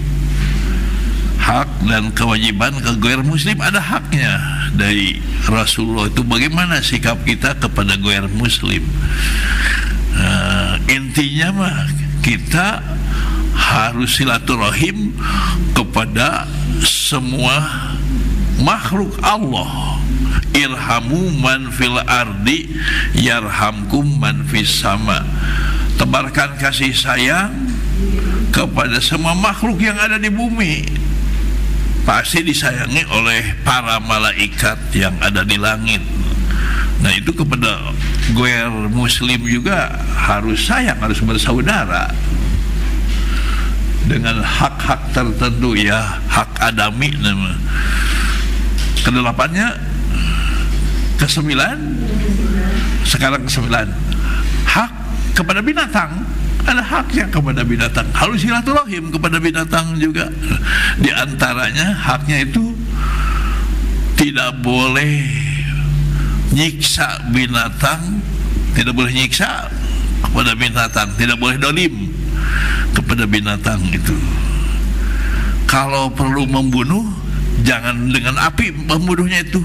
Hak dan kewajiban ke goer muslim, ada haknya dari Rasulullah. Itu bagaimana sikap kita kepada goer muslim. Intinya mah kita harus silaturahim kepada semua makhluk Allah. Irhamu man fil ardi yarhamkum man fis sama. Tebarkan kasih sayang kepada semua makhluk yang ada di bumi, pasti disayangi oleh para malaikat yang ada di langit. Nah itu kepada goer muslim juga harus sayang, harus bersaudara dengan hak-hak tertentu ya, hak adami nama. Ke-8-nya ke-9, sekarang ke-9 hak kepada binatang. Ada haknya kepada binatang, harus silaturahim kepada binatang juga. Di antaranya haknya itu tidak boleh nyiksa binatang, tidak boleh nyiksa kepada binatang, tidak boleh dolim kepada binatang itu. Kalau perlu membunuh, jangan dengan api membunuhnya itu.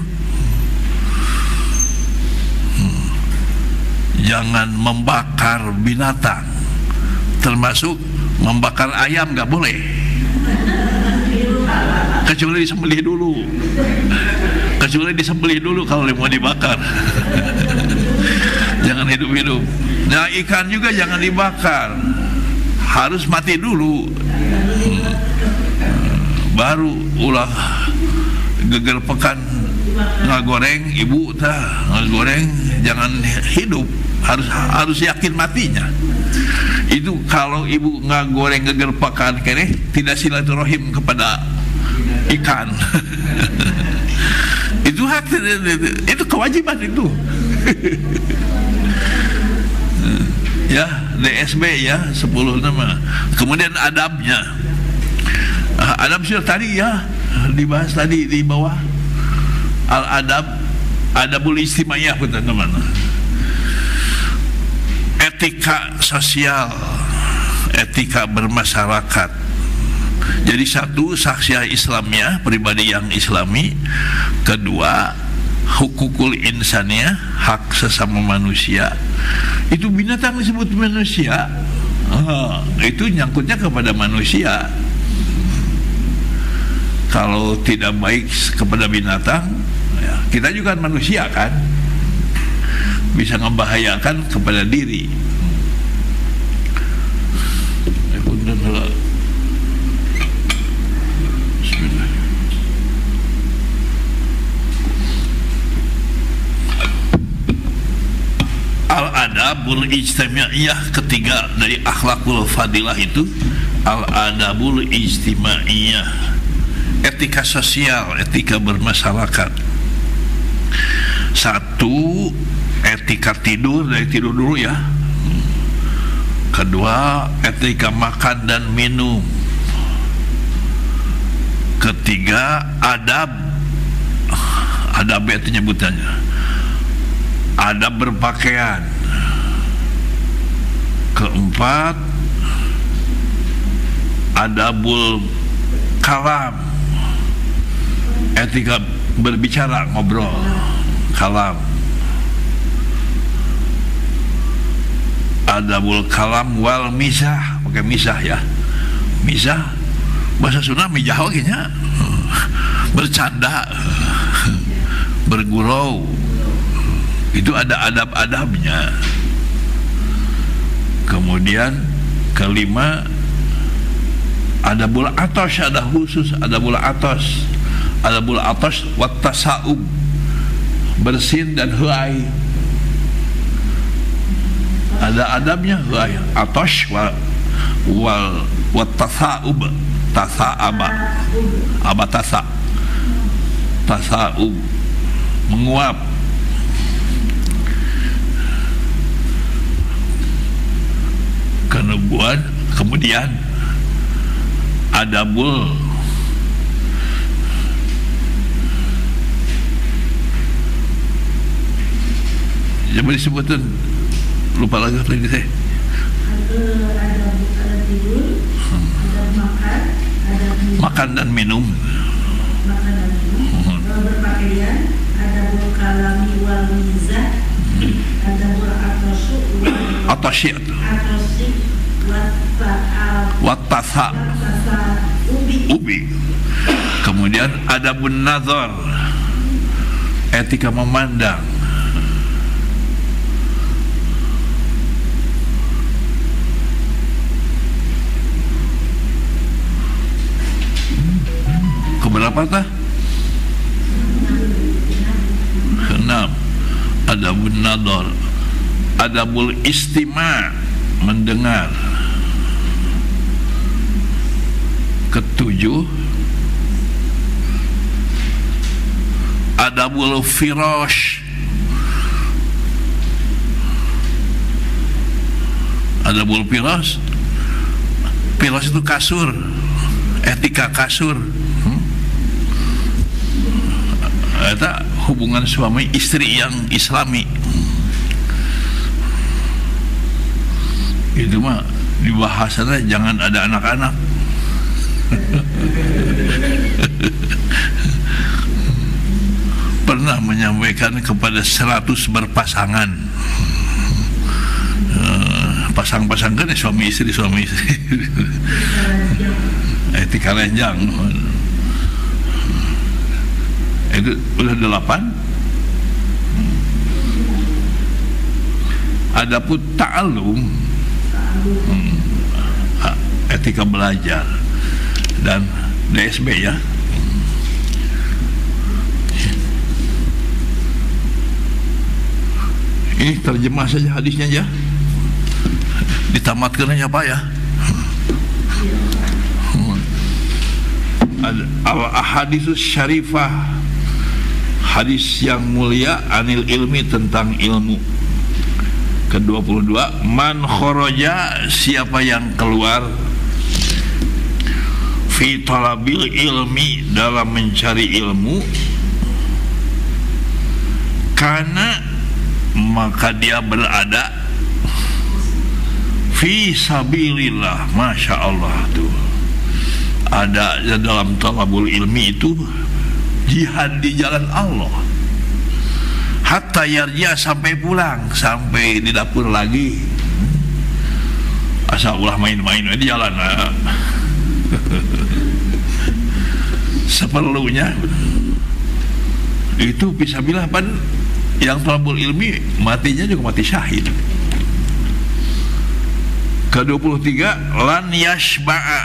Jangan membakar binatang, termasuk membakar ayam nggak boleh, kecuali disembelih dulu. Kecuali disembelih dulu kalau mau dibakar. Jangan hidup-hidup. Nah ikan juga jangan dibakar, harus mati dulu, baru ulah geger pekan ngagoreng ibu tah ngagoreng, jangan hidup, harus yakin matinya. Itu kalau ibu ngagoreng geger pekan kene tidak silaturahim kepada ikan. Itu hak, itu kewajiban itu. Ya DSB ya 10 nama. Kemudian adabnya, adab sudah tadi ya dibahas tadi di bawah. Al-adab, adabul istimaiyah teman-teman. Etika sosial, etika bermasyarakat. Jadi satu, saksiyah Islamnya, pribadi yang Islami. Kedua, hukukul insaniyah, hak sesama manusia. Itu binatang disebut manusia, itu nyangkutnya kepada manusia. Kalau tidak baik kepada binatang, ya, kita juga manusia kan, bisa membahayakan kepada diri. al-adabul ijtimaiyah, ketiga dari akhlakul fadilah itu al-adabul ijtimaiyah, etika sosial, etika bermasyarakat. Satu, etika tidur, dari tidur dulu ya. Kedua, etika makan dan minum. Ketiga, adab itu nyebutannya, adab berpakaian. Keempat, adabul kalam, etika berbicara, ngobrol, kalam. Adabul kalam wal mizah, pakai mizah ya, mizah bahasa Sunda mijah lagi nya, bercanda, bergurau, itu ada adab-adabnya. Kemudian kelima, adabul atos, ada khusus adabul atos, adabul atos wat tasaub, bersin dan huai, ada adabnya, huai atos wal wat tasaub, tasaaba abatasa, tasaub, menguap. Kenubuan. Kemudian adabul coba disebutkan, lupa lagi tadi saya. Ada tidur, ada makan dan minum. Berpakaian, ada berkalami wal mizah, ada beratosu Atosi watasa ubi. Kemudian adabun nazar, etika memandang. Keberapa tah? Keenam, adabun nazar, adabul istima', mendengar. Ketujuh, adabul firash, adabul firash, firash itu kasur, etika kasur. Itu hubungan suami istri yang islami. Itu mah di bahasanya jangan ada anak-anak. Pernah menyampaikan kepada 100 berpasangan, pasang-pasangkan ya, suami istri etika lenjang. Itu udah 8. Adapun ta'alum, etika belajar dan DSB ya. Ini terjemah saja hadisnya ya, ditamatkan aja Pak ya. Al-ahaditsus syarifah, hadis yang mulia, anil ilmi, tentang ilmu. Ke-22, man kharaja, siapa yang keluar, fi talabil ilmi, dalam mencari ilmu, karena maka dia berada fi sabilillah. Masya Allah, tuh ada dalam talabul ilmi itu jihad di jalan Allah, hatta yarja, sampai pulang, sampai di dapur lagi. Asal ulah main-main di jalan seperlunya. Itu fisabilillah. Pan yang talabul ilmi matinya juga mati syahid. Ke-23, lan yashba'a,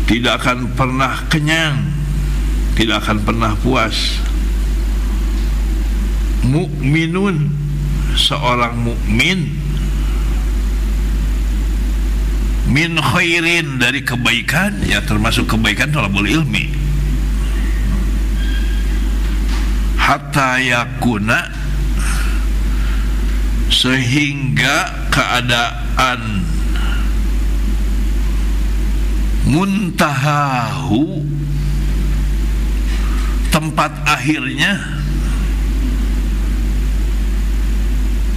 tidak akan pernah kenyang, tidak akan pernah puas. Mukminun, seorang mukmin min khairin, dari kebaikan, ya termasuk kebaikan thalabul ilmi, hatta yakuna, sehingga keadaan muntahahu, tempat akhirnya,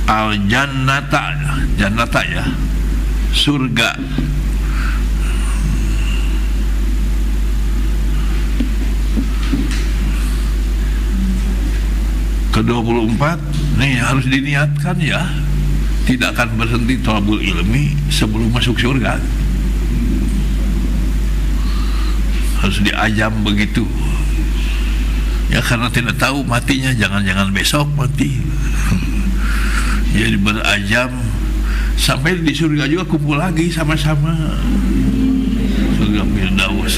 al jannata, jannata ya, surga. Ke-24 nih harus diniatkan ya, tidak akan berhenti thalabul ilmi sebelum masuk surga. Harus diajam begitu ya, karena tidak tahu matinya, jangan-jangan besok mati. Jadi berajam sampai di surga juga kumpul lagi sama-sama, surga Firdaus.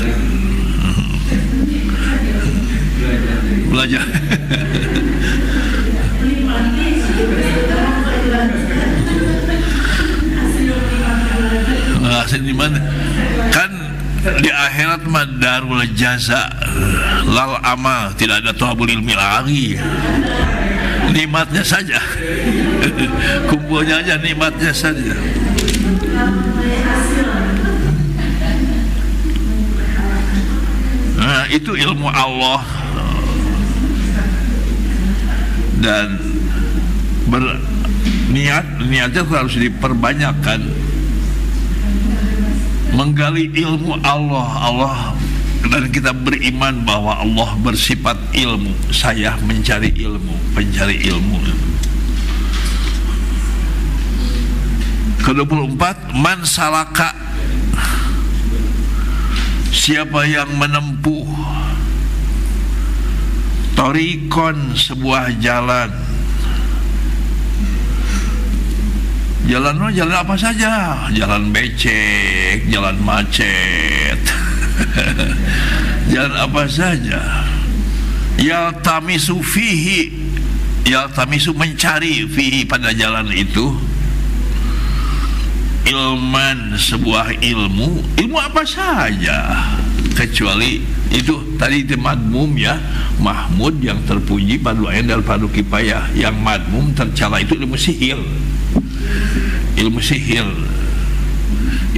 Belajar. Hasil di mana? Kan di akhirat mah darul jaza lal amal, tidak ada thalabul ilmi lagi. Nikmatnya saja. Kumpulnya aja, nikmatnya saja. Nah, itu ilmu Allah. Dan niatnya harus diperbanyakkan, menggali ilmu Allah, dan kita beriman bahwa Allah bersifat ilmu. Saya mencari ilmu, pencari ilmu. Ke-24, man salaka, siapa yang menempuh torikon, sebuah jalan. Jalan apa saja, jalan becek, jalan macet, jalan apa saja. Yaltamisu fihi, yaltamisu mencari fihi, pada jalan itu, ilman, sebuah ilmu. Ilmu apa saja, kecuali itu tadi itu madmum ya, mahmud yang terpuji, padu ain dan padu kifayah. Yang madmum tercela itu ilmu sihir. Ilmu sihir,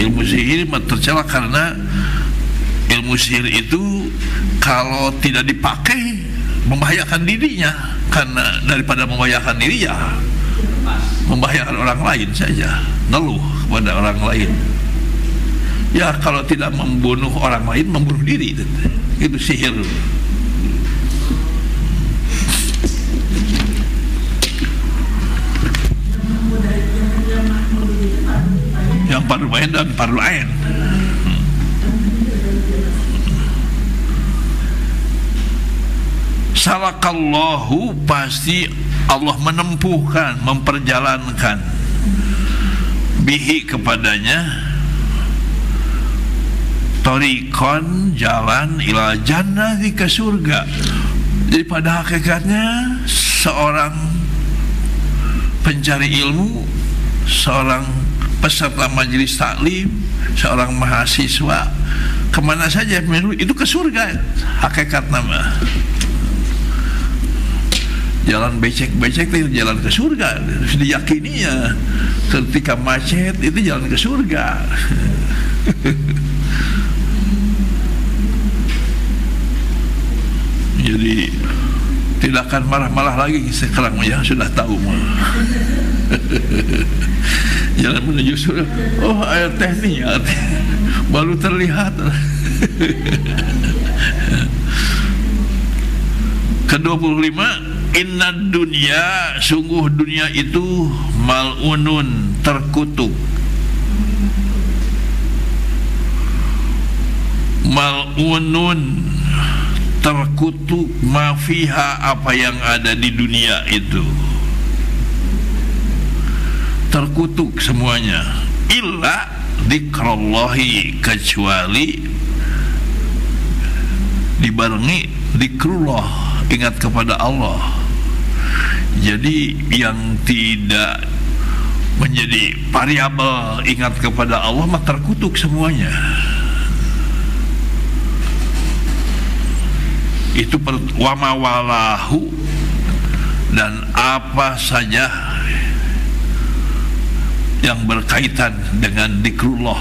ilmu sihir tercela karena ilmu sihir itu kalau tidak dipakai membahayakan dirinya, karena daripada membahayakan diri ya membahayakan orang lain saja, ngeluh kepada orang lain. Ya kalau tidak membunuh orang lain, membunuh diri, itu sihir. Yang fardu ain dan fardu ain. Salakallahu, pasti Allah menempuhkan, memperjalankan, bihi, kepadanya, torikon, jalan, ila jannah, ke surga. Jadi pada hakikatnya seorang pencari ilmu, seorang peserta majelis taklim, seorang mahasiswa, kemana saja itu ke surga. Hakikat nama jalan becek-becek itu jalan ke surga, harus diyakininya. Ketika macet itu jalan ke surga. Jadi tidak akan marah-marah lagi sekarang ya, sudah tahu mah. Jalan menuju surga, oh air teh nih, baru terlihat. Ke-25, inna dunya, sungguh dunia itu mal'unun, terkutuk. Mal'unun, terkutuk, mafiha, apa yang ada di dunia itu terkutuk semuanya, illa dzikrallahi, kecuali dibarengi dzikrullah, ingat kepada Allah. Jadi yang tidak menjadi variabel ingat kepada Allah mah terkutuk semuanya. Itu wa mawalahu, dan apa saja yang berkaitan dengan zikrullah.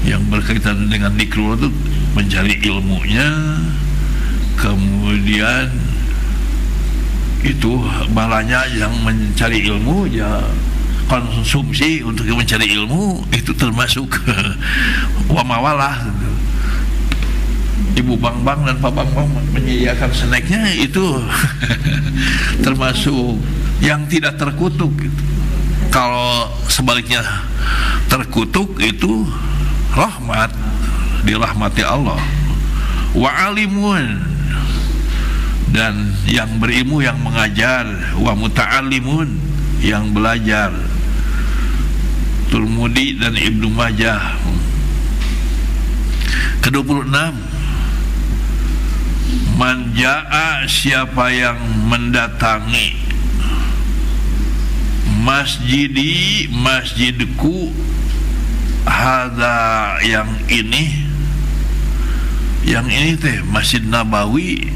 Yang berkaitan dengan zikrullah itu mencari ilmunya, kemudian itu malahnya yang mencari ilmu ya konsumsi untuk mencari ilmu, itu termasuk wa mawalah. Ibu Bang-Bang dan Pak Bang-Bang menyediakan snacknya itu termasuk yang tidak terkutuk gitu. Kalau sebaliknya terkutuk itu rahmat, dirahmati Allah. Wa alimun, dan yang berilmu yang mengajar. Wa muta'allimun, yang belajar. Tirmidzi dan Ibnu Majah. Ke-26, man ja'a, siapa yang mendatangi masjidi, masjidku, hadza, yang ini teh Masjid Nabawi,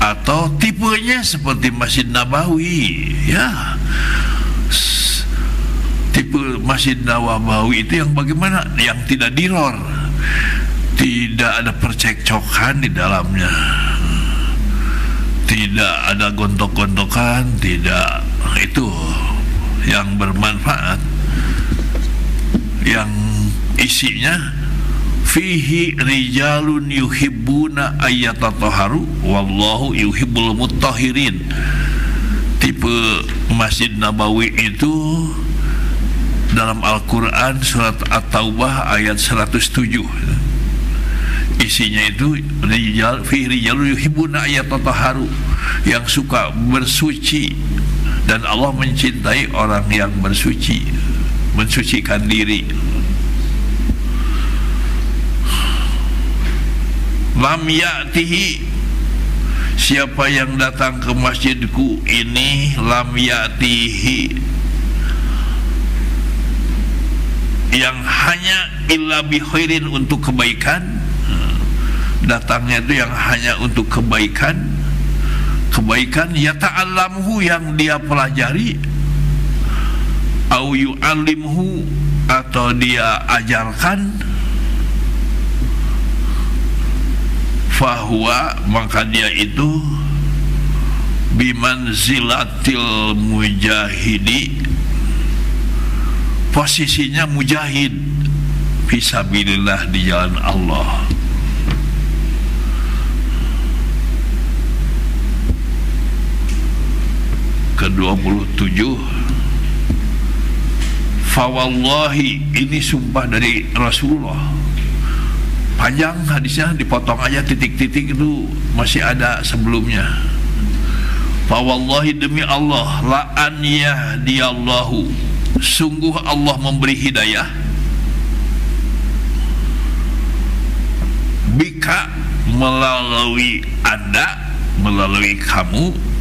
atau tipenya seperti Masjid Nabawi ya. Tipe Masjid Nabawi itu yang bagaimana? Yang tidak diror, tidak ada percekcokan di dalamnya, tidak ada gontok-gontokan, tidak. Itu yang bermanfaat, yang isinya fihi rijalun yuhibbuna ayyatatahharu wallahu yuhibbul muttahhirin. Tipe Masjid Nabawi itu dalam Al-Quran surat At-Taubah ayat 107. Isinya itu rijal, fi rijalun yuhibbuna ayyatatahharu, yang suka bersuci, dan Allah mencintai orang yang bersuci, mensucikan diri. Lam ya'tihi, siapa yang datang ke masjidku ini, lam ya'tihi, yang hanya illa bi khairin, untuk kebaikan. Datangnya itu yang hanya untuk kebaikan. Kebaikan yata'allamuhu, yang dia pelajari, au yu'allimhu, atau dia ajarkan, fahuwa, maka dia itu bimanzilatil mujahidi, posisinya mujahid fisabilillah, di jalan Allah. Ke-27, fawallahi, ini sumpah dari Rasulullah, panjang hadisnya, dipotong aja titik-titik, itu masih ada sebelumnya. Fawallahi, demi Allah, la an yahdiyallahu, sungguh Allah memberi hidayah, bika, melalui Anda, melalui kamu.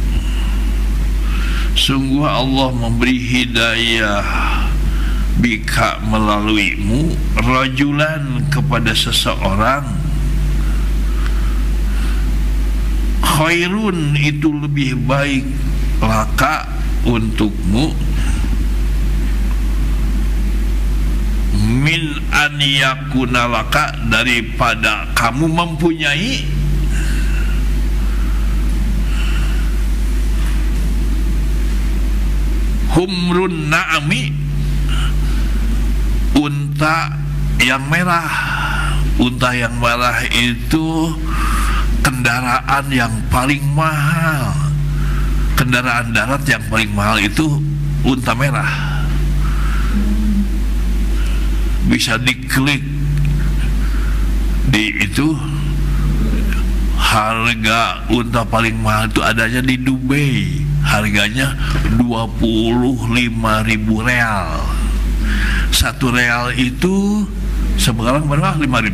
Sungguh Allah memberi hidayah bika, melaluimu, rajulan, kepada seseorang, khairun, itu lebih baik, laka, untukmu, min an yakuna laka, daripada kamu mempunyai humrun na'ami, unta yang merah. Unta yang merah itu kendaraan yang paling mahal. Kendaraan darat yang paling mahal itu unta merah. Bisa diklik di itu, harga unta paling mahal itu adanya di Dubai. Harganya 25.000 real. 1 real itu sekarang berapa? 5.000?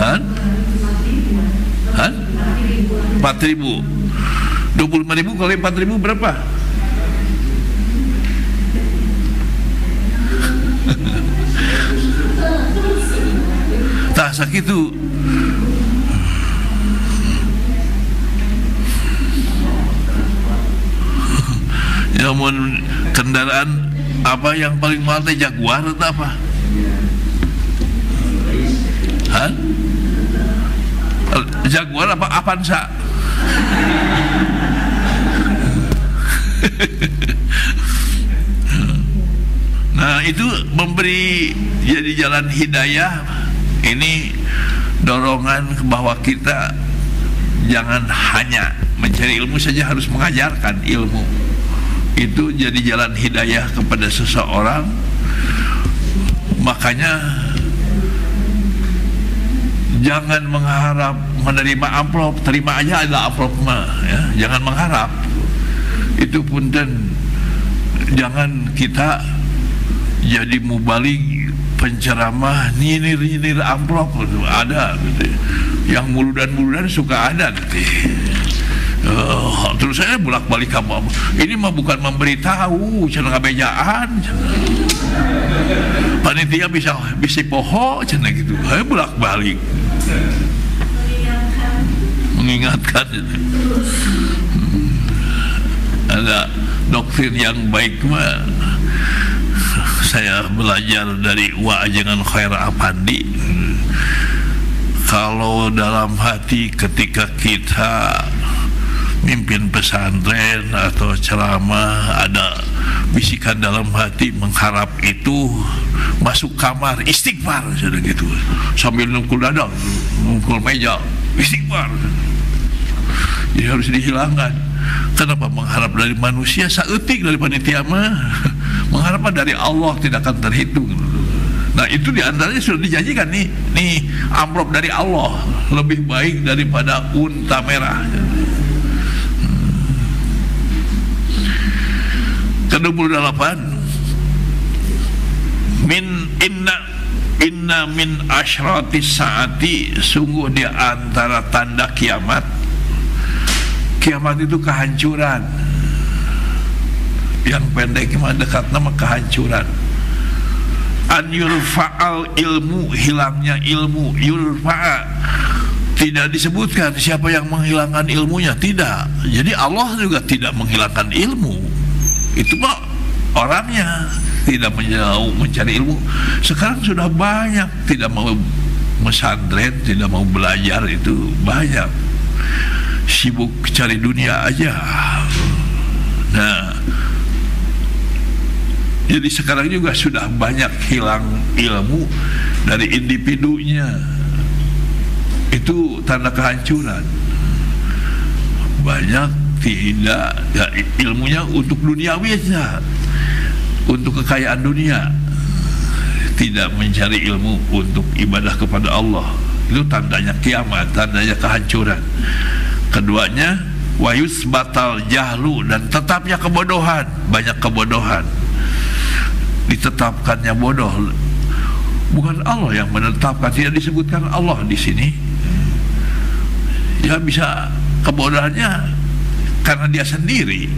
Hah? Hah? 4.000. 25.000 kali 4.000 berapa? Tak sakitu. Namun kendaraan apa yang paling mahal teh Jaguar atau apa? Hah? Jaguar apa Avanza? Nah, itu memberi jadi jalan hidayah. Ini dorongan bahwa kita jangan hanya mencari ilmu saja, harus mengajarkan ilmu. Itu jadi jalan hidayah kepada seseorang. Makanya jangan mengharap menerima amplop, terima aja ada amplop mah, ya. Jangan mengharap. Itu pun dan jangan kita jadi mubalig penceramah nyinir amplop itu ada gitu. Yang muludan suka ada gitu. Terus saya bolak-balik kamu. Ini mah bukan memberitahu, cenah ngabejaan. Panitia bisa poho cenah gitu. Saya bolak-balik. Mengingatkan. Ada doktrin yang baik mah. Saya belajar dari Wa Ajengan Khair Apandi. Kalau dalam hati ketika kita mimpin pesantren atau ceramah, ada bisikan dalam hati mengharap itu masuk kamar istighfar sudah gitu, sambil nungkul dada, nungkul meja, istighfar. Jadi harus dihilangkan. Kenapa mengharap dari manusia? Saeutik dari panitia mah mengharap dari Allah tidak akan terhitung. Nah, itu diantaranya sudah dijanjikan nih amplop dari Allah lebih baik daripada unta merah. Ke-28 inna min asyratis saati, sungguh di antara tanda kiamat. Kiamat itu kehancuran. Yang pendek mah dekat nama kehancuran. An yurfa'al ilmu, hilangnya ilmu. Yurfa'a, tidak disebutkan siapa yang menghilangkan ilmunya, tidak. Jadi Allah juga tidak menghilangkan ilmu. Itu mah orangnya tidak menjauh mencari ilmu. Sekarang sudah banyak tidak mau pesantren, tidak mau belajar, itu banyak sibuk cari dunia aja. Nah, jadi sekarang juga sudah banyak hilang ilmu dari individunya. Itu tanda kehancuran. Banyak tidak, ya, ilmunya untuk duniawi saja, untuk kekayaan dunia, tidak mencari ilmu untuk ibadah kepada Allah. Itu tandanya kiamat, tandanya kehancuran. Keduanya wayus batal jahlu, dan tetapnya kebodohan. Banyak kebodohan, ditetapkannya bodoh. Bukan Allah yang menetapkan, tidak disebutkan Allah di sini. Ya, bisa kebodohannya karena dia sendiri.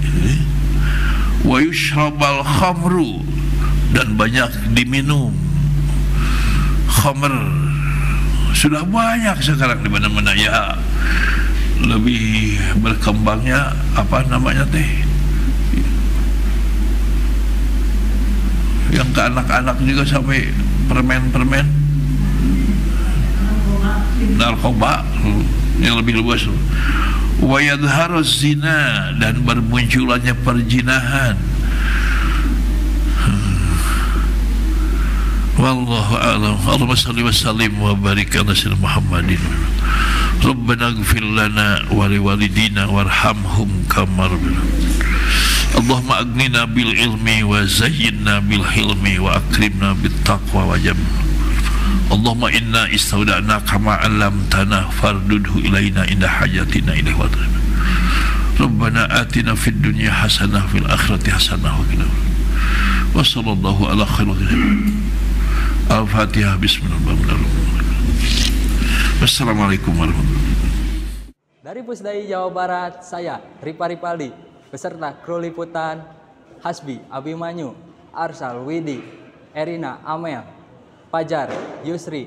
Wa yushrabal khamru, dan banyak diminum khamr. Sudah banyak sekarang di mana-mana, ya. Lebih berkembangnya apa namanya teh, yang ke anak-anak juga sampai permen narkoba yang lebih luas. Wa yadharuz zina, dan bermunculannya perjinahan. Wallahu a'lam. Allahumma shalli wa sallim wa barik ala sayyidina Muhammadin. Rabbana ighfir lana wa liwalidina warhamhum kama rabbana. Allahumma aghnina bil ilmi wa zayyinna bil hilmi wa akrimna bit taqwa wa jam. Allahumma inna istawda'na kama 'allamtana fardudhu ilaina inda hajatina ilaihi wa ta'ala. Rabbana atina fid dunya hasanah fil akhirati hasanah wa qina wa sallallahu ala khairil. Al-Fatihah. Bismillahirrahmanirrahim. Wassalamualaikum warahmatullahi wabarakatuh. Dari Pusdai Jawa Barat, saya Ripa Ripaldi beserta kru liputan Hasbi, Abimanyu, Arsal, Widi, Erina, Amel, Fajar, Yusri,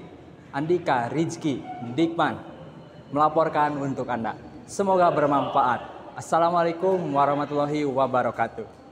Andika, Rizky, Dikman melaporkan untuk Anda. Semoga bermanfaat. Assalamualaikum warahmatullahi wabarakatuh.